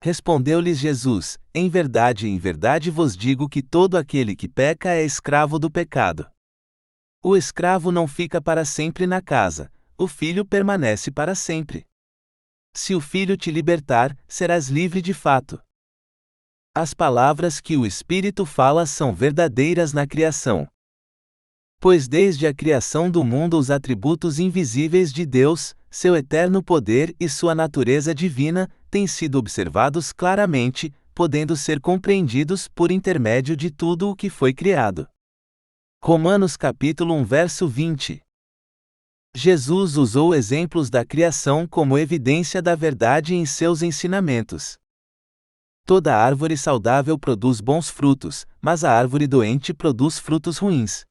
Respondeu-lhes Jesus: em verdade vos digo que todo aquele que peca é escravo do pecado. O escravo não fica para sempre na casa, o filho permanece para sempre. Se o filho te libertar, serás livre de fato. As palavras que o Espírito fala são verdadeiras na criação. Pois desde a criação do mundo os atributos invisíveis de Deus, seu eterno poder e sua natureza divina, têm sido observados claramente, podendo ser compreendidos por intermédio de tudo o que foi criado. Romanos capítulo 1 verso 20. Jesus usou exemplos da criação como evidência da verdade em seus ensinamentos. Toda árvore saudável produz bons frutos, mas a árvore doente produz frutos ruins.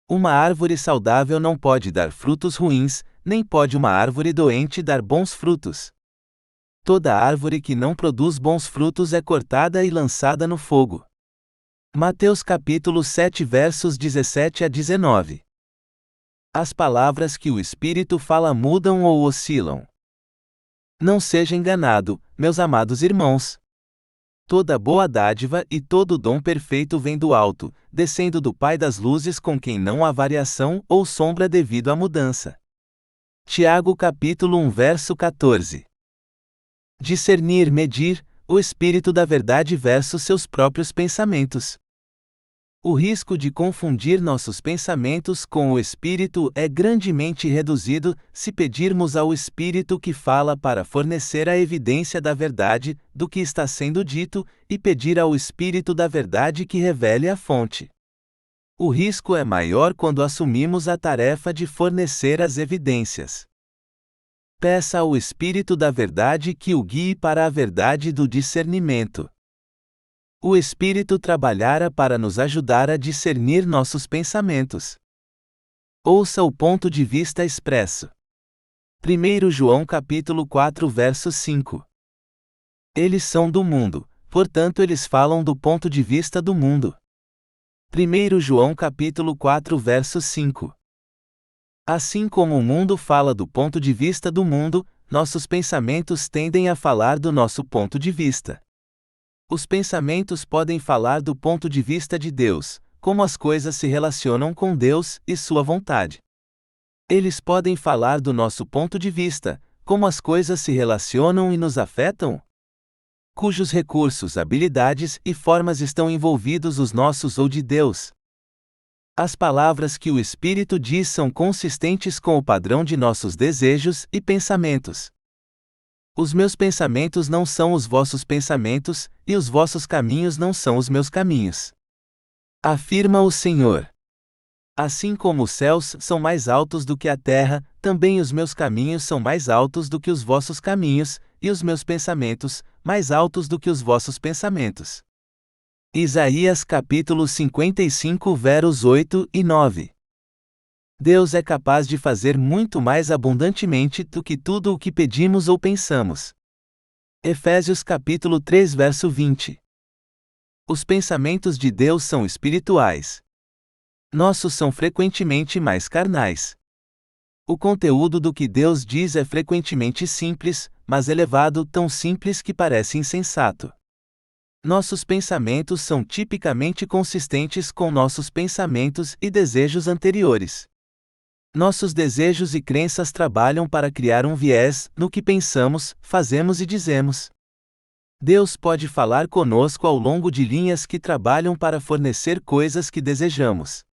Uma árvore saudável não pode dar frutos ruins, nem pode uma árvore doente dar bons frutos. Toda árvore que não produz bons frutos é cortada e lançada no fogo. Mateus capítulo 7 versos 17 a 19. As palavras que o Espírito fala mudam ou oscilam. Não seja enganado, meus amados irmãos. Toda boa dádiva e todo dom perfeito vem do alto, descendo do Pai das luzes, com quem não há variação ou sombra devido à mudança. Tiago capítulo 1 verso 14. Discernir, medir, o Espírito da verdade versus seus próprios pensamentos. O risco de confundir nossos pensamentos com o Espírito é grandemente reduzido se pedirmos ao Espírito que fala para fornecer a evidência da verdade, do que está sendo dito, e pedir ao Espírito da verdade que revele a fonte. O risco é maior quando assumimos a tarefa de fornecer as evidências. Peça ao Espírito da verdade que o guie para a verdade do discernimento. O Espírito trabalhará para nos ajudar a discernir nossos pensamentos. Ouça o ponto de vista expresso. 1 João capítulo 4 verso 5. Eles são do mundo, portanto eles falam do ponto de vista do mundo. 1 João capítulo 4 verso 5. Assim como o mundo fala do ponto de vista do mundo, nossos pensamentos tendem a falar do nosso ponto de vista. Os pensamentos podem falar do ponto de vista de Deus, como as coisas se relacionam com Deus e sua vontade. Eles podem falar do nosso ponto de vista, como as coisas se relacionam e nos afetam, cujos recursos, habilidades e formas estão envolvidos os nossos ou de Deus. As palavras que o Espírito diz são consistentes com o padrão de nossos desejos e pensamentos. Os meus pensamentos não são os vossos pensamentos, e os vossos caminhos não são os meus caminhos. Afirma o Senhor. Assim como os céus são mais altos do que a terra, também os meus caminhos são mais altos do que os vossos caminhos, e os meus pensamentos, mais altos do que os vossos pensamentos. Isaías capítulo 55 versos 8 e 9. Deus é capaz de fazer muito mais abundantemente do que tudo o que pedimos ou pensamos. Efésios capítulo 3 verso 20. Os pensamentos de Deus são espirituais. Nossos são frequentemente mais carnais. O conteúdo do que Deus diz é frequentemente simples, mas elevado, tão simples que parece insensato. Nossos pensamentos são tipicamente consistentes com nossos pensamentos e desejos anteriores. Nossos desejos e crenças trabalham para criar um viés no que pensamos, fazemos e dizemos. Deus pode falar conosco ao longo de linhas que trabalham para fornecer coisas que desejamos.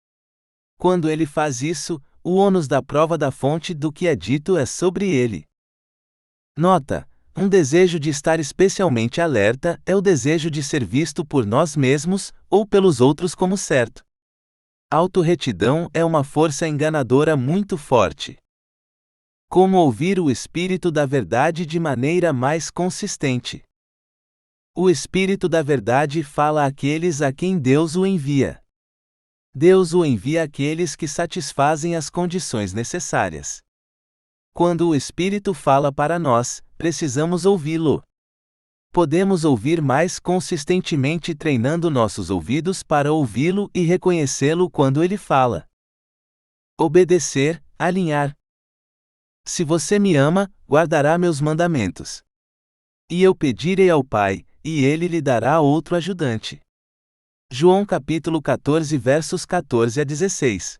Quando Ele faz isso, o ônus da prova da fonte do que é dito é sobre Ele. Nota: um desejo de estar especialmente alerta é o desejo de ser visto por nós mesmos, ou pelos outros como certo. Autorretidão é uma força enganadora muito forte. Como ouvir o Espírito da Verdade de maneira mais consistente? O Espírito da Verdade fala àqueles a quem Deus o envia. Deus o envia àqueles que satisfazem as condições necessárias. Quando o Espírito fala para nós, precisamos ouvi-lo. Podemos ouvir mais consistentemente treinando nossos ouvidos para ouvi-lo e reconhecê-lo quando ele fala. Obedecer, alinhar. Se você me ama, guardará meus mandamentos. E eu pedirei ao Pai, e ele lhe dará outro ajudante. João capítulo 14 versos 14 a 16.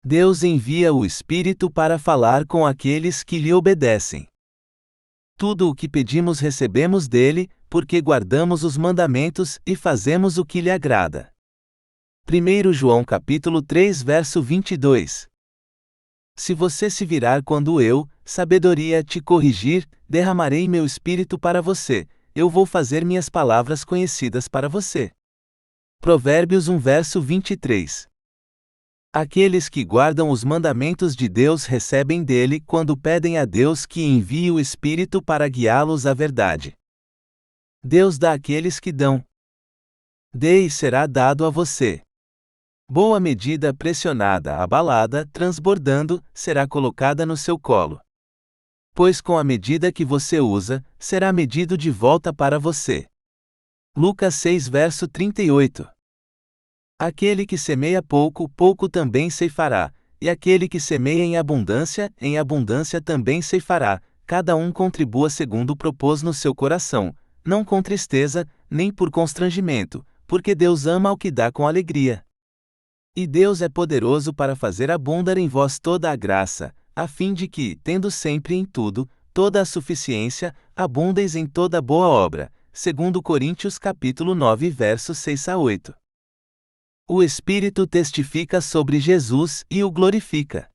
Deus envia o Espírito para falar com aqueles que lhe obedecem. Tudo o que pedimos recebemos dele, porque guardamos os mandamentos e fazemos o que lhe agrada. 1 João capítulo 3 verso 22. Se você se virar quando eu, sabedoria, te corrigir, derramarei meu Espírito para você, eu vou fazer minhas palavras conhecidas para você. Provérbios 1 verso 23. Aqueles que guardam os mandamentos de Deus recebem dele quando pedem a Deus que envie o Espírito para guiá-los à verdade. Deus dá àqueles que dão. Dê e será dado a você. Boa medida pressionada, abalada, transbordando, será colocada no seu colo. Pois com a medida que você usa, será medido de volta para você. Lucas 6 verso 38. Aquele que semeia pouco, pouco também ceifará, e aquele que semeia em abundância também ceifará, cada um contribua segundo propôs no seu coração, não com tristeza, nem por constrangimento, porque Deus ama ao que dá com alegria. E Deus é poderoso para fazer abundar em vós toda a graça, a fim de que, tendo sempre em tudo, toda a suficiência, abundeis em toda boa obra. 2 Coríntios capítulo 9 versos 6 a 8. O Espírito testifica sobre Jesus e o glorifica.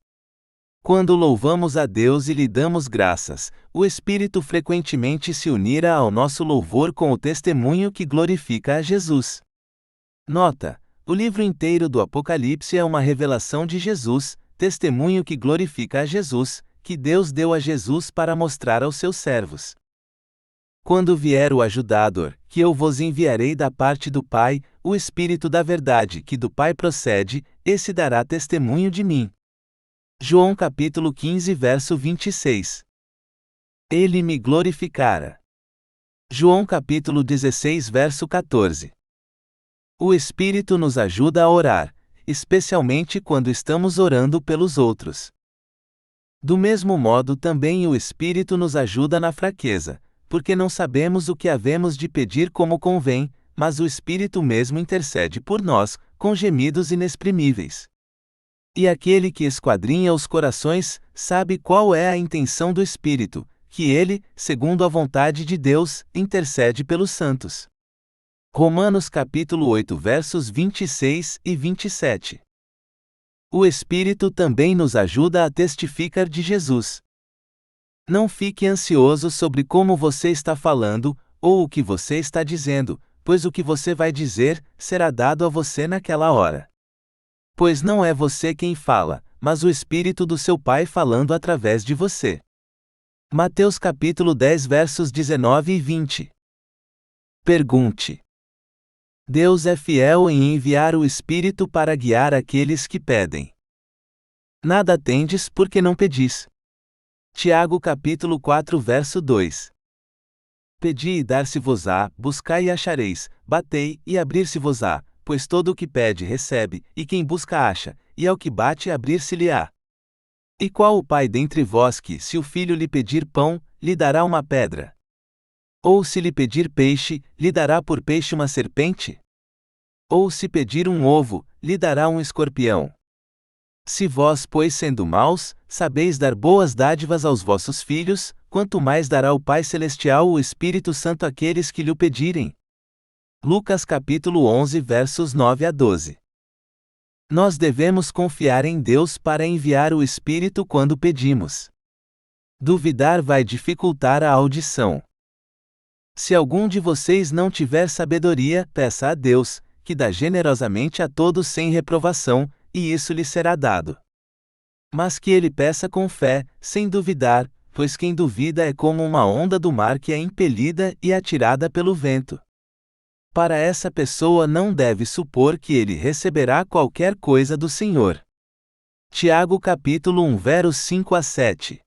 Quando louvamos a Deus e lhe damos graças, o Espírito frequentemente se unirá ao nosso louvor com o testemunho que glorifica a Jesus. Nota: o livro inteiro do Apocalipse é uma revelação de Jesus, testemunho que glorifica a Jesus, que Deus deu a Jesus para mostrar aos seus servos. Quando vier o ajudador, que eu vos enviarei da parte do Pai, o Espírito da Verdade que do Pai procede, esse dará testemunho de mim. João capítulo 15 verso 26. Ele me glorificara. João capítulo 16 verso 14. O Espírito nos ajuda a orar, especialmente quando estamos orando pelos outros. Do mesmo modo também o Espírito nos ajuda na fraqueza, porque não sabemos o que havemos de pedir como convém, mas o Espírito mesmo intercede por nós, com gemidos inexprimíveis. E aquele que esquadrinha os corações, sabe qual é a intenção do Espírito, que ele, segundo a vontade de Deus, intercede pelos santos. Romanos capítulo 8 versos 26 e 27. O Espírito também nos ajuda a testificar de Jesus. Não fique ansioso sobre como você está falando, ou o que você está dizendo, pois o que você vai dizer, será dado a você naquela hora. Pois não é você quem fala, mas o Espírito do seu Pai falando através de você. Mateus capítulo 10 versos 19 e 20. Pergunte: Deus é fiel em enviar o Espírito para guiar aqueles que pedem. Nada tendes porque não pedis. Tiago capítulo 4 verso 2. Pedi e dar-se-vos-á, buscai e achareis, batei e abrir-se-vos-á, pois todo o que pede recebe, e quem busca acha, e ao que bate abrir-se-lhe-á. E qual o pai dentre vós que, se o filho lhe pedir pão, lhe dará uma pedra? Ou se lhe pedir peixe, lhe dará por peixe uma serpente? Ou se pedir um ovo, lhe dará um escorpião? Se vós, pois sendo maus, sabeis dar boas dádivas aos vossos filhos, quanto mais dará o Pai Celestial o Espírito Santo àqueles que lhe o pedirem. Lucas capítulo 11 versos 9 a 12. Nós devemos confiar em Deus para enviar o Espírito quando pedimos. Duvidar vai dificultar a audição. Se algum de vocês não tiver sabedoria, peça a Deus, que dá generosamente a todos sem reprovação, e isso lhe será dado. Mas que ele peça com fé, sem duvidar, pois quem duvida é como uma onda do mar que é impelida e atirada pelo vento. Para essa pessoa não deve supor que ele receberá qualquer coisa do Senhor. Tiago capítulo 1 versos 5 a 7.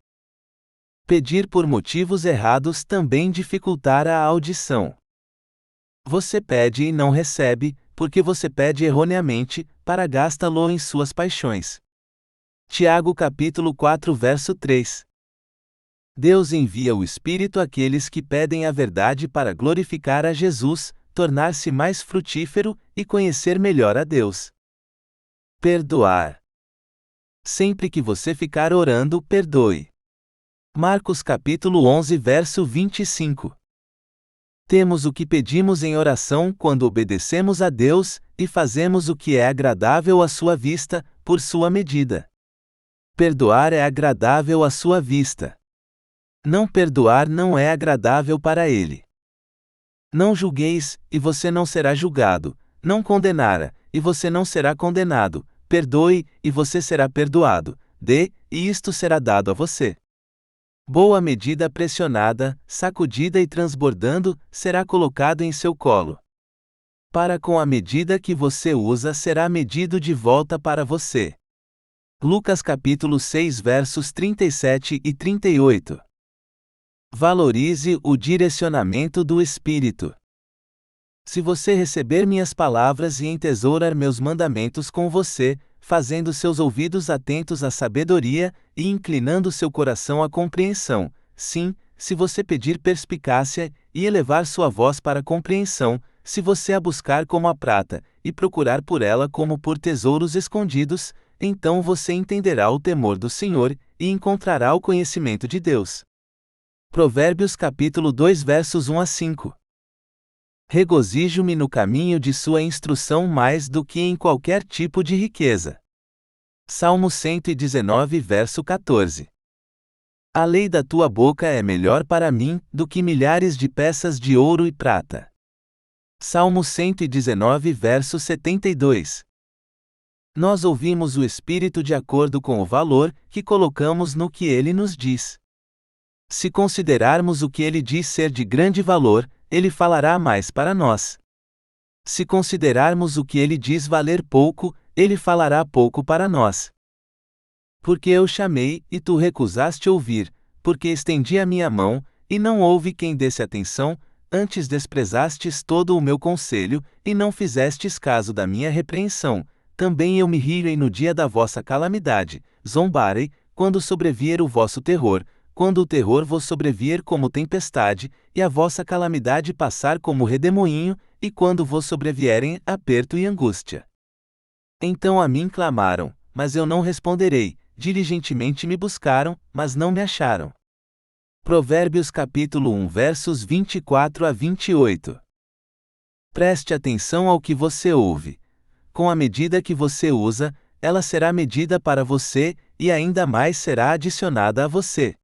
Pedir por motivos errados também dificultará a audição. Você pede e não recebe, porque você pede erroneamente, para gastá-lo em suas paixões. Tiago capítulo 4 verso 3. Deus envia o Espírito àqueles que pedem a verdade para glorificar a Jesus, tornar-se mais frutífero e conhecer melhor a Deus. Perdoar. Sempre que você ficar orando, perdoe. Marcos capítulo 11 verso 25. Temos o que pedimos em oração quando obedecemos a Deus, e fazemos o que é agradável à sua vista, por sua medida. Perdoar é agradável à sua vista. Não perdoar não é agradável para Ele. Não julgueis, e você não será julgado. Não condenara, e você não será condenado. Perdoe, e você será perdoado. Dê, e isto será dado a você. Boa medida pressionada, sacudida e transbordando, será colocado em seu colo. Para com a medida que você usa será medido de volta para você. Lucas capítulo 6 versos 37 e 38. Valorize o direcionamento do Espírito. Se você receber minhas palavras e entesourar meus mandamentos com você, fazendo seus ouvidos atentos à sabedoria, e inclinando seu coração à compreensão, sim, se você pedir perspicácia, e elevar sua voz para a compreensão, se você a buscar como a prata, e procurar por ela como por tesouros escondidos, então você entenderá o temor do Senhor, e encontrará o conhecimento de Deus. Provérbios capítulo 2 versos 1 a 5. Regozijo-me no caminho de sua instrução mais do que em qualquer tipo de riqueza. Salmo 119 verso 14. A lei da tua boca é melhor para mim do que milhares de peças de ouro e prata. Salmo 119 verso 72. Nós ouvimos o Espírito de acordo com o valor que colocamos no que ele nos diz. Se considerarmos o que ele diz ser de grande valor, ele falará mais para nós. Se considerarmos o que ele diz valer pouco, ele falará pouco para nós. Porque eu chamei, e tu recusaste ouvir, porque estendi a minha mão, e não houve quem desse atenção, antes desprezastes todo o meu conselho, e não fizestes caso da minha repreensão. Também eu me rirei no dia da vossa calamidade, zombarei, quando sobrevier o vosso terror, quando o terror vos sobrevier como tempestade, e a vossa calamidade passar como redemoinho, e quando vos sobrevierem aperto e angústia. Então a mim clamaram, mas eu não responderei, diligentemente me buscaram, mas não me acharam. Provérbios capítulo 1 versos 24 a 28. Preste atenção ao que você ouve. Com a medida que você usa, ela será medida para você, e ainda mais será adicionada a você.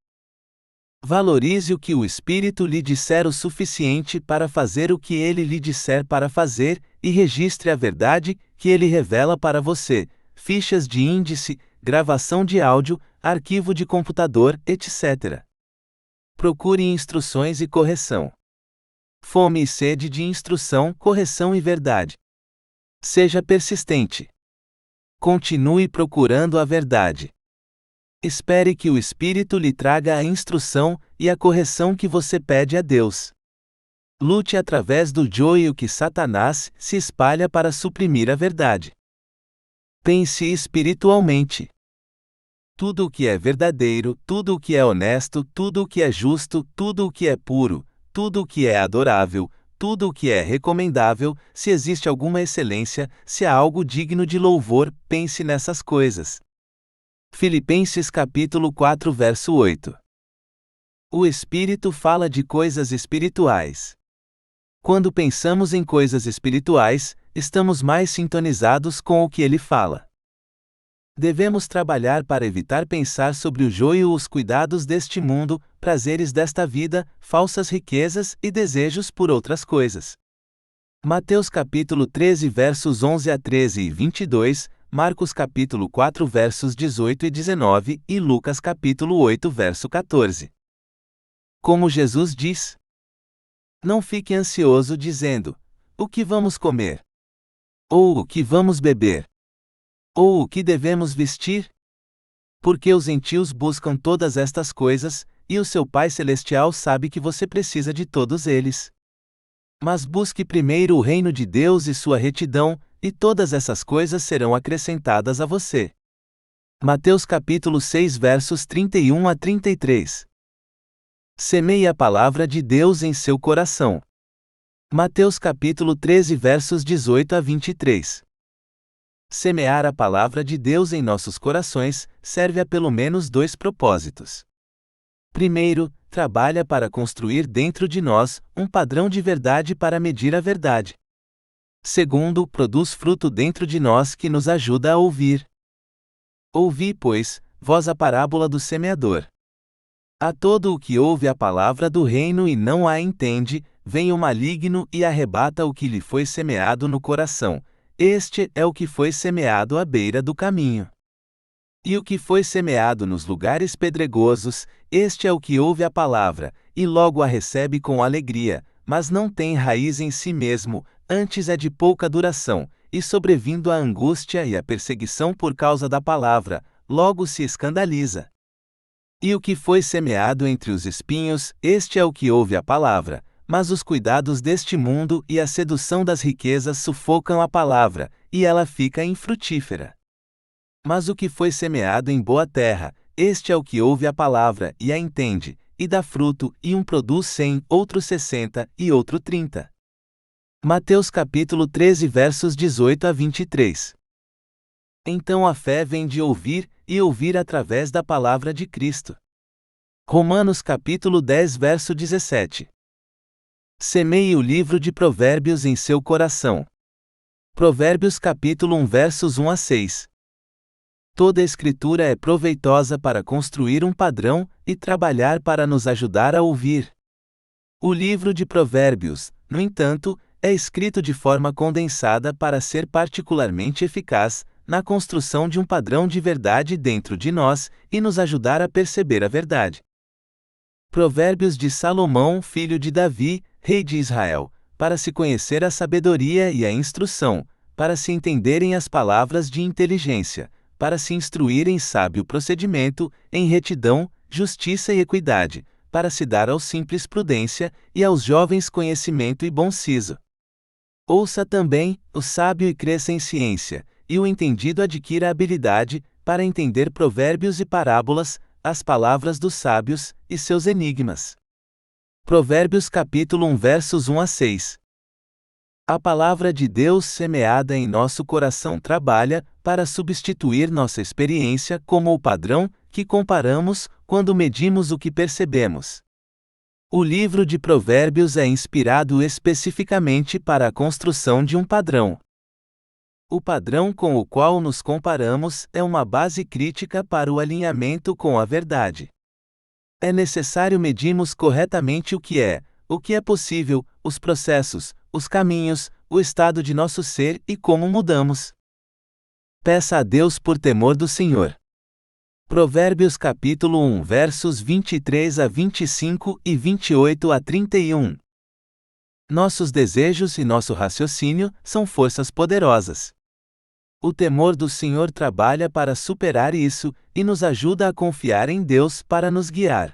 Valorize o que o Espírito lhe disser o suficiente para fazer o que ele lhe disser para fazer, e registre a verdade que ele revela para você, fichas de índice, gravação de áudio, arquivo de computador, etc. Procure instruções e correção. Fome e sede de instrução, correção e verdade. Seja persistente. Continue procurando a verdade. Espere que o Espírito lhe traga a instrução e a correção que você pede a Deus. Lute através do joio que Satanás se espalha para suprimir a verdade. Pense espiritualmente. Tudo o que é verdadeiro, tudo o que é honesto, tudo o que é justo, tudo o que é puro, tudo o que é adorável, tudo o que é recomendável, se existe alguma excelência, se há algo digno de louvor, pense nessas coisas. Filipenses capítulo 4 verso 8. O Espírito fala de coisas espirituais. Quando pensamos em coisas espirituais, estamos mais sintonizados com o que ele fala. Devemos trabalhar para evitar pensar sobre o joio, os cuidados deste mundo, prazeres desta vida, falsas riquezas e desejos por outras coisas. Mateus capítulo 13 versos 11 a 13 e 22, Marcos capítulo 4 versos 18 e 19 e Lucas capítulo 8 verso 14. Como Jesus diz: não fique ansioso dizendo: o que vamos comer? Ou o que vamos beber? Ou o que devemos vestir? Porque os gentios buscam todas estas coisas, e o seu Pai Celestial sabe que você precisa de todos eles. Mas busque primeiro o reino de Deus e sua retidão, e todas essas coisas serão acrescentadas a você. Mateus capítulo 6 versos 31 a 33. Semeie a palavra de Deus em seu coração. Mateus capítulo 13 versos 18 a 23. Semear a palavra de Deus em nossos corações serve a pelo menos dois propósitos. Primeiro, trabalha para construir dentro de nós um padrão de verdade para medir a verdade. Segundo, produz fruto dentro de nós que nos ajuda a ouvir. Ouvi, pois, vós a parábola do semeador. A todo o que ouve a palavra do reino e não a entende, vem o maligno e arrebata o que lhe foi semeado no coração. Este é o que foi semeado à beira do caminho. E o que foi semeado nos lugares pedregosos, este é o que ouve a palavra, e logo a recebe com alegria, mas não tem raiz em si mesmo, antes é de pouca duração, e sobrevindo a angústia e a perseguição por causa da palavra, logo se escandaliza. E o que foi semeado entre os espinhos, este é o que ouve a palavra, mas os cuidados deste mundo e a sedução das riquezas sufocam a palavra, e ela fica infrutífera. Mas o que foi semeado em boa terra, este é o que ouve a palavra e a entende, e dá fruto, e um produz 100, outro 60, e outro 30. Mateus capítulo 13 versos 18 a 23. Então a fé vem de ouvir, e ouvir através da palavra de Cristo. Romanos capítulo 10 verso 17. Semeie o livro de Provérbios em seu coração. Provérbios capítulo 1 versos 1 a 6. Toda a escritura é proveitosa para construir um padrão e trabalhar para nos ajudar a ouvir. O livro de Provérbios, no entanto, é escrito de forma condensada para ser particularmente eficaz na construção de um padrão de verdade dentro de nós e nos ajudar a perceber a verdade. Provérbios de Salomão, filho de Davi, rei de Israel, para se conhecer a sabedoria e a instrução, para se entenderem as palavras de inteligência, para se instruir em sábio procedimento, em retidão, justiça e equidade, para se dar aos simples prudência, e aos jovens conhecimento e bom siso. Ouça também, o sábio e cresça em ciência, e o entendido adquira habilidade, para entender provérbios e parábolas, as palavras dos sábios, e seus enigmas. Provérbios capítulo 1 versos 1 a 6. A palavra de Deus semeada em nosso coração trabalha para substituir nossa experiência como o padrão que comparamos quando medimos o que percebemos. O livro de Provérbios é inspirado especificamente para a construção de um padrão. O padrão com o qual nos comparamos é uma base crítica para o alinhamento com a verdade. É necessário medirmos corretamente o que é possível, os processos, os caminhos, o estado de nosso ser e como mudamos. Peça a Deus por temor do Senhor. Provérbios capítulo 1 versos 23 a 25 e 28 a 31. Nossos desejos e nosso raciocínio são forças poderosas. O temor do Senhor trabalha para superar isso, e nos ajuda a confiar em Deus para nos guiar.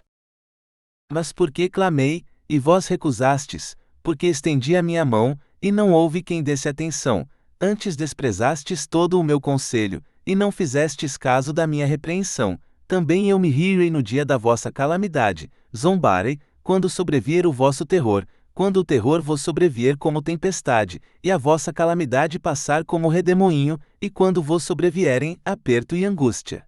Mas porque clamei, e vós recusastes, porque estendi a minha mão, e não houve quem desse atenção, antes desprezastes todo o meu conselho, e não fizestes caso da minha repreensão, também eu me rirei no dia da vossa calamidade, zombarei, quando sobrevier o vosso terror, quando o terror vos sobrevier como tempestade, e a vossa calamidade passar como redemoinho, e quando vos sobrevierem aperto e angústia.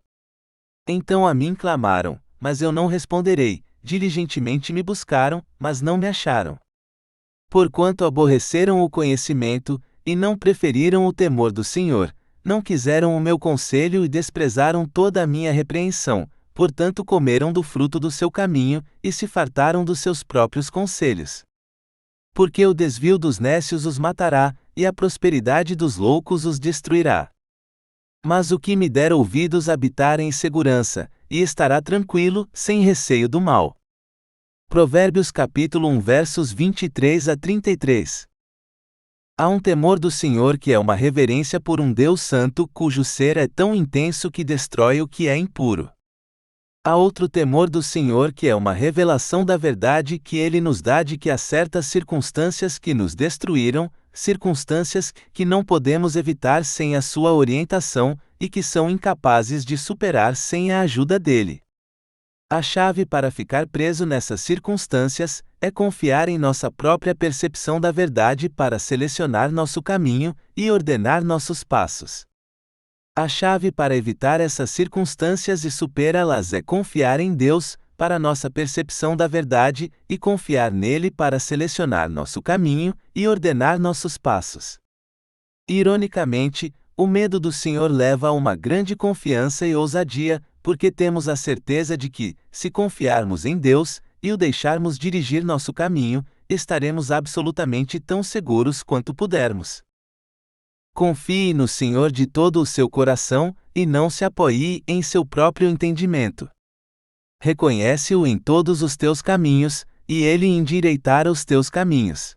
Então a mim clamaram, mas eu não responderei, diligentemente me buscaram, mas não me acharam. Porquanto aborreceram o conhecimento, e não preferiram o temor do Senhor, não quiseram o meu conselho e desprezaram toda a minha repreensão, portanto comeram do fruto do seu caminho, e se fartaram dos seus próprios conselhos. Porque o desvio dos nécios os matará, e a prosperidade dos loucos os destruirá. Mas o que me der ouvidos habitar em segurança, e estará tranquilo, sem receio do mal. Provérbios capítulo 1 versos 23 a 33. Há um temor do Senhor que é uma reverência por um Deus santo, cujo ser é tão intenso que destrói o que é impuro. Há outro temor do Senhor que é uma revelação da verdade que Ele nos dá de que há certas circunstâncias que nos destruíram, circunstâncias que não podemos evitar sem a sua orientação, e que são incapazes de superar sem a ajuda dele. A chave para ficar preso nessas circunstâncias é confiar em nossa própria percepção da verdade para selecionar nosso caminho e ordenar nossos passos. A chave para evitar essas circunstâncias e superá-las é confiar em Deus, para nossa percepção da verdade, e confiar nele para selecionar nosso caminho e ordenar nossos passos. Ironicamente, o medo do Senhor leva a uma grande confiança e ousadia, porque temos a certeza de que, se confiarmos em Deus e o deixarmos dirigir nosso caminho, estaremos absolutamente tão seguros quanto pudermos. Confie no Senhor de todo o seu coração, e não se apoie em seu próprio entendimento. Reconhece-o em todos os teus caminhos, e ele endireitará os teus caminhos.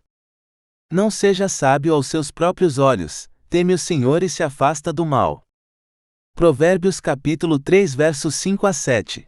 Não seja sábio aos seus próprios olhos, teme o Senhor e se afasta do mal. Provérbios capítulo 3 versos 5 a 7.